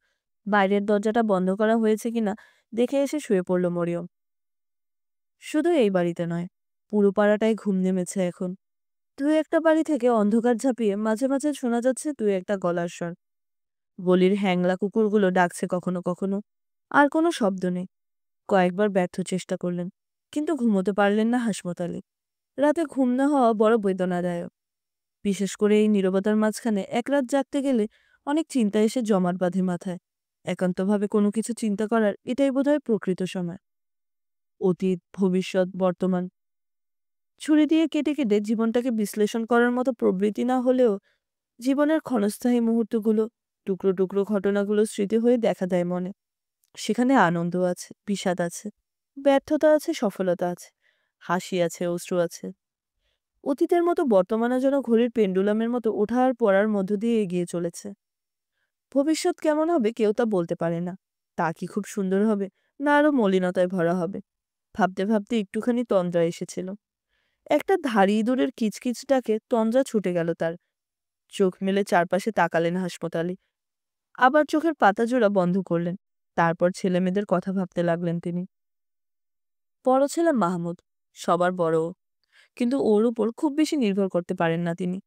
বাইরের দরজাটা বন্ধ করা হয়েছে কিনা দেখে এসে শুয়ে পড়ল মরিয়ম। শুধু এই বাড়িতে নয়, পুরো পাড়াটাই ঘুম নেমেছে এখন। দুই একটা বাড়ি থেকে অন্ধকার ঝাঁপিয়ে মাঝে মাঝে শোনা যাচ্ছে দুই একটা গলার স্বর। গলির হ্যাংলা কুকুরগুলো ডাকছে কখনো কখনো। আর কোনো শব্দ নেই। কয়েকবার ব্যর্থ চেষ্টা করলেন, কিন্তু ঘুমোতে পারলেন না হাসমত আলী। রাতে ঘুম না হওয়া বড় বেদনাদায়ক। বিশেষ করে এই নীরবতার মাঝখানে এক রাত জাগতে গেলে অনেক চিন্তা এসে জমাট বাঁধে মাথায়। একান্তভাবে কোনো কিছু চিন্তা করার এটাই বোধহয় প্রকৃত সময়। অতীত, ভবিষ্যৎ, বর্তমান ছুরি দিয়ে কেটে কেটে জীবনটাকে বিশ্লেষণ করার মতো প্রবৃত্তি না হলেও জীবনের ক্ষণস্থায়ী মুহূর্তগুলো, টুকরো টুকরো ঘটনাগুলো স্মৃতি হয়ে দেখা দেয় মনে। সেখানে আনন্দ আছে, বিষাদ আছে, ব্যর্থতা আছে, সফলতা আছে, হাসি আছে, অশ্রু আছে। অতীতের মতো বর্তমানে যেন ঘড়ির পেন্ডুলামের মতো ওঠা আর পড়ার মধ্য দিয়ে এগিয়ে চলেছে। ভবিষ্যৎ কেমন হবে কেউ তা বলতে পারে না। তা কি খুব সুন্দর হবে, না আরো মলিনতায় ভরা হবে? ভাবতে ভাবতে একটুখানি তন্দ্রা এসেছিল। একটা ধাড়ি ইঁদুরের কিচকিচ ডাকে তন্দ্রা ছুটে গেল তার। চোখ মেলে চারপাশে তাকালেন হাসমত আলী। আবার চোখের পাতা জোড়া বন্ধ করলেন। তারপর ছেলেমেয়েদের কথা ভাবতে লাগলেন তিনি। বড় ছেলে মাহমুদ, সবার বড় ও। কিন্তু ওর উপর খুব বেশি নির্ভর করতে পারেন না তিনি।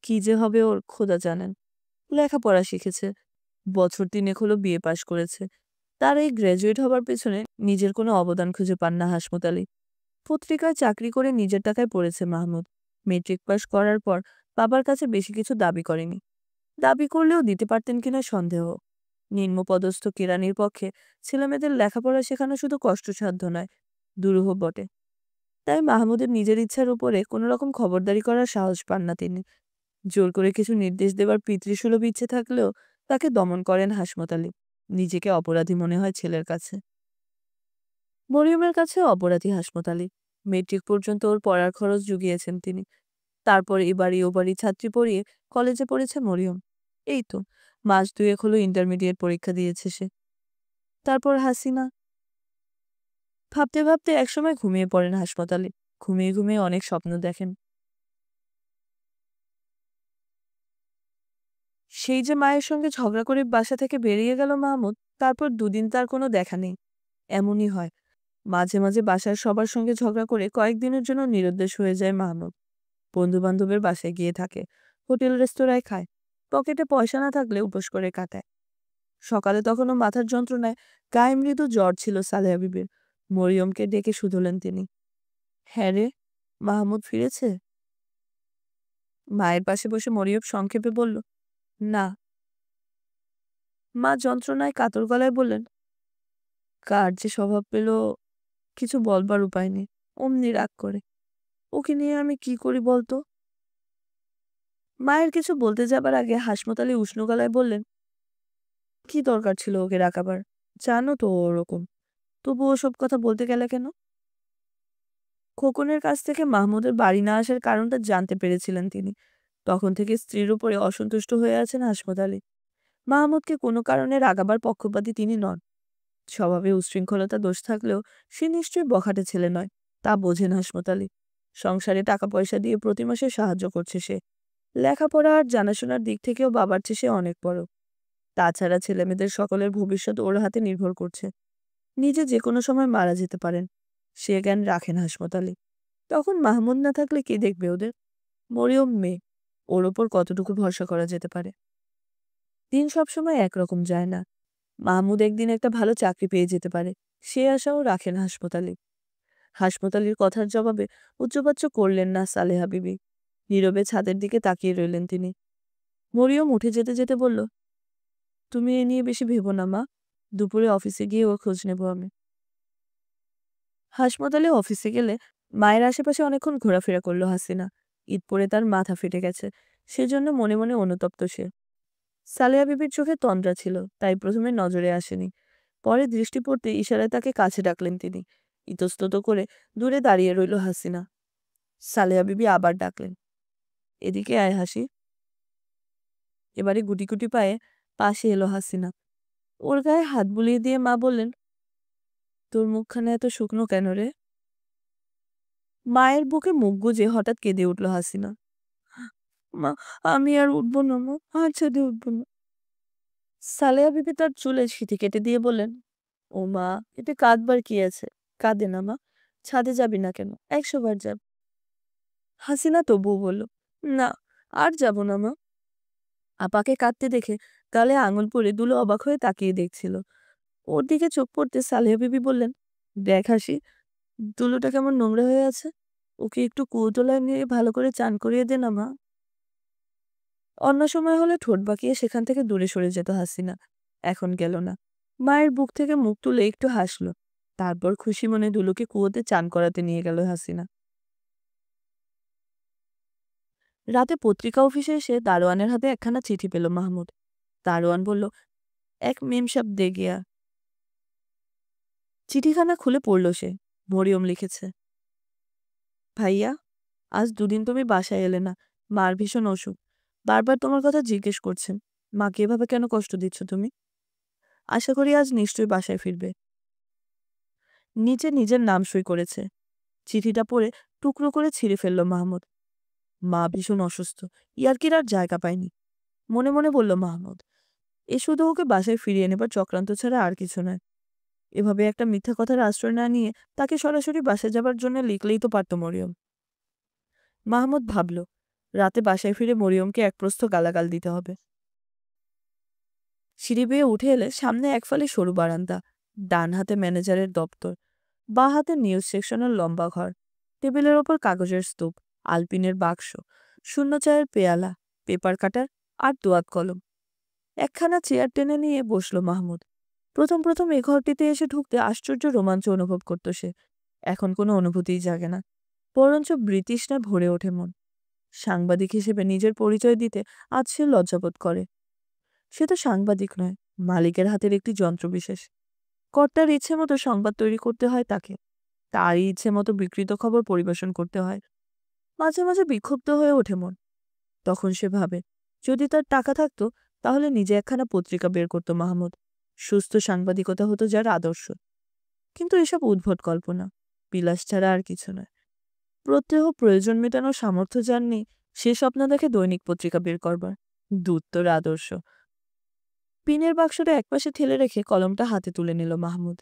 কি যে হবে ওর খোদা জানেন। লেখাপড়া শিখেছে, বছর 3 হলো বিয়ে পাশ করেছে। তার এই গ্র্যাজুয়েট হবার পেছনে নিজের কোনো অবদান খুঁজে পান না হাসমত আলী। পত্রিকায় চাকরি করে নিজের টাকায় পড়েছে মাহমুদ। মেট্রিক পাশ করার পর বাবার কাছে বেশি কিছু দাবি করেনি। দাবি করলেও দিতে পারতেন কিনা সন্দেহ। নিম্নপদস্থ কেরানির পক্ষে ছেলেমেয়েদের লেখাপড়া শেখানো শুধু কষ্টসাধ্য নয়, দুরূহ বটে। তাই মাহমুদের নিজের ইচ্ছার উপরে কোনো রকম খবরদারি করার সাহস পান না তিনি। জোর করে কিছু নির্দেশ দেবার পিতৃসুলভ ইচ্ছে থাকলেও তাকে দমন করেন হাসমত আলী। নিজেকে অপরাধী মনে হয় ছেলের কাছে। মরিয়মের কাছে অপরাধী হাসমত আলী। মেট্রিক পর্যন্ত ওর পড়ার খরচ জুগিয়েছেন তিনি। তারপর এবাড়ি ওবাড়ি ছাত্রী পড়িয়ে কলেজে পড়েছে মরিয়ম। এই তো মাস 2 হলো ইন্টারমিডিয়েট পরীক্ষা দিয়েছে সে। তারপর হাসিনা। ভাবতে ভাবতে একসময় ঘুমিয়ে পড়েন হাসমত আলী। ঘুমিয়ে ঘুমিয়ে অনেক স্বপ্ন দেখেন। সেই যে মায়ের সঙ্গে ঝগড়া করে বাসা থেকে বেরিয়ে গেল মাহমুদ, তারপর দুদিন তার কোনো দেখা নেই। এমনই হয়, মাঝে মাঝে বাসার সবার সঙ্গে ঝগড়া করে কয়েকদিনের জন্য নিরুদ্দেশ হয়ে যায় মাহমুদ। বন্ধু বান্ধবের বাসায় গিয়ে থাকে, হোটেল রেস্তোরাঁয় খায়, পকেটে পয়সা না থাকলে উপোস করে কাটায়। সকালে তখনও মাথার যন্ত্রণায়, গায়ে মৃদু জ্বর ছিল সালেহা বিবির। মরিয়মকে ডেকে শুধলেন তিনি। হ্যাঁ রে, মাহমুদ ফিরেছে? মায়ের পাশে বসে মরিয়ম সংক্ষেপে বলল, না। মা যন্ত্রণায় কাতর গলায় বললেন, কার যে স্বভাব পেল, কিছু বলবার উপায় নেই, অমনি রাগ করে। ওকে নিয়ে আমি কি করি বলতো? মায়ের কিছু বলতে যাবার আগে হাসমত আলী উষ্ণ গলায় বললেন, কি দরকার ছিল ওকে রাখাবার? জানো তো ও ওরকম। তবু ওসব কথা বলতে গেলে কেন? খোকনের কাছ থেকে মাহমুদের বাড়ি না আসার কারণটা জানতে পেরেছিলেন তিনি। তখন থেকে স্ত্রীর উপরে অসন্তুষ্ট হয়ে আছেন হাসমত আলী। মাহমুদকে কোনো কারণে রাগাবার পক্ষপাতী তিনি নন। স্বভাবে উচ্ছৃঙ্খলতা দোষ থাকলেও সে নিশ্চয়ই বখাটে ছেলে নয়, তা বোঝেন হাসমত আলী। সংসারে টাকা পয়সা দিয়ে প্রতি মাসে সাহায্য করছে সে। লেখাপড়া আর জানাশোনার দিক থেকেও বাবার চেয়ে সে অনেক বড়। তাছাড়া ছেলেমেয়েদের সকলের ভবিষ্যৎ ওর হাতে নির্ভর করছে। নিজে যে কোনো সময় মারা যেতে পারেন, সে জ্ঞান রাখেন হাসমত আলী। তখন মাহমুদ না থাকলে কে দেখবে ওদের? মরিয়ম মেয়ে, ওর ওপর কতটুকু ভরসা করা যেতে পারে? দিন সবসময় একরকম যায় না। মাহমুদ একদিন একটা ভালো চাকরি পেয়ে যেতে পারে, সে আশাও রাখেন হাসমত আলী। হাসমত আলীর কথার জবাবে উচ্চবাচ্য করলেন না সালেহা বিবি। নীরবে ছাদের দিকে তাকিয়ে রইলেন তিনি। মরিয়ম উঠে যেতে যেতে বলল, তুমি এ নিয়ে বেশি ভেবো না মা, দুপুরে অফিসে গিয়ে ওর খোঁজ নেব আমি। হাসমত আলী অফিসে গেলে মায়ের আশেপাশে অনেকক্ষণ ঘোরাফেরা করলো হাসিনা। ঈদ পরে তার মাথা ফেটে গেছে, সেজন্য মনে মনে অনুতপ্ত সে। সালেহা বিবির চোখে তন্দ্রা ছিল, তাই প্রথমে নজরে আসেনি। পরে দৃষ্টি পড়তে ইশারায় তাকে কাছে ডাকলেন তিনি। ইতস্তত করে দূরে দাঁড়িয়ে রইল হাসিনা। সালেহা বিবি আবার ডাকলেন, এদিকে আয় হাসি। এবারে গুটি গুটি পায়ে পাশে এলো হাসিনা। ওর গায়ে হাত বুলিয়ে দিয়ে মা বললেন, তোর মুখখানা এত শুকনো কেন রে? মায়ের বুকে মুখ গুজে হঠাৎ কেঁদে উঠল হাসিনা। মা, আমি আর উঠবো না মা, আর ছাদে উঠবো না। সালেহা বিবি তার চুলে সিঁথি কেটে দিয়ে বললেন, ও মা, এতে কাঁদবার কি আছে? কাঁদে না মা, ছাদে যাবি না কেন? 100 বার যাব। হাসিনা তবুও বলল, না, আর যাব না মা। আপাকে কাঁদতে দেখে গালে আঙুল পরে দুলো অবাক হয়ে তাকিয়ে দেখছিল। ওর দিকে চোখ পড়তে সালেহা বিবি বললেন, দেখ হাসি, দুলোটা কেমন নোংরা হয়ে আছে। ওকে একটু কুয়োতলায় নিয়ে ভালো করে চান করিয়ে দে না মা। অন্য সময় হলে ঠোঁট বাঁকিয়ে সেখান থেকে দূরে সরে যেত হাসিনা। এখন গেল না। মায়ের বুক থেকে মুখ তুলে একটু হাসলো। তারপর খুশি মনে দুলোকে কুয়োতে চান করাতে নিয়ে গেল হাসিনা। রাতে পত্রিকা অফিসে এসে দারোয়ানের হাতে একখানা চিঠি পেল মাহমুদ। দারোয়ান বলল, এক মেম সাহেব দে গিয়া। চিঠিখানা খুলে পড়ল সে। মরিয়ম লিখেছে, ভাইয়া, আজ 2 দিন তুমি বাসায় এলে না। মার ভীষণ অসুখ, বারবার তোমার কথা জিজ্ঞেস করছেন। মাকে এভাবে কেন কষ্ট দিচ্ছ তুমি? আশা করি আজ নিশ্চয়ই বাসায় ফিরবে। নিচে নিজের নাম সই করেছে। চিঠিটা পড়ে টুকরো করে ছিঁড়ে ফেলল মাহমুদ। মা ভীষণ অসুস্থ, ইয়ার্কির আর জায়গা পায়নি। মনে মনে বলল মাহমুদ, এ শুধু ওকে বাসায় ফিরিয়ে নেবার চক্রান্ত ছাড়া আর কিছু নয়। এভাবে একটা মিথ্যা কথার আশ্রয় না নিয়ে তাকে সরাসরি বাসায় যাবার জন্য লিখলেই তো পারত মরিয়ম। মাহমুদ ভাবল, রাতে বাসায় ফিরে মরিয়মকে এক প্রস্থ গালাগাল দিতে হবে। সিঁড়ি বেয়ে উঠে এলে সামনে এক ফালি সরু বারান্দা। ডান হাতে ম্যানেজারের দপ্তর, বাঁ হাতে নিউজ সেকশনের লম্বা ঘর। টেবিলের ওপর কাগজের স্তূপ, আলপিনের বাক্স, শূন্য চায়ের পেয়ালা, পেপার কাটার আর দোয়াত কলম। একখানা চেয়ার টেনে নিয়ে বসল মাহমুদ। প্রথম প্রথম এ ঘরটিতে এসে ঢুকতে আশ্চর্য রোমাঞ্চ অনুভব করত সে। এখন কোনো অনুভূতিই জাগে না, বরঞ্চ বৃতৃষ্ণায় ভরে ওঠে মন। সাংবাদিক হিসেবে নিজের পরিচয় দিতে আজ সে লজ্জাবোধ করে। সে তো সাংবাদিক নয়, মালিকের হাতের একটি যন্ত্রবিশেষ। কর্তার ইচ্ছে মতো সংবাদ তৈরি করতে হয় তাকে, তারই ইচ্ছে মতো বিকৃত খবর পরিবেশন করতে হয়। মাঝে মাঝে বিক্ষুব্ধ হয়ে ওঠে মন। তখন সে ভাবে, যদি তার টাকা থাকতো তাহলে নিজে একখানা পত্রিকা বের করত মাহমুদ। সুস্থ সাংবাদিকতা হতো যার আদর্শ। কিন্তু এসব উদ্ভট কল্পনা, বিলাস ছাড়া আর কিছু নয়। প্রত্যহ প্রয়োজন মেটানোর সামর্থ্য যার নেই, সে স্বপ্ন দেখে দৈনিক পত্রিকা বের করবার। দূরতর আদর্শ। পিনের বাক্সটা একপাশে ঠেলে রেখে কলমটা হাতে তুলে নিল মাহমুদ।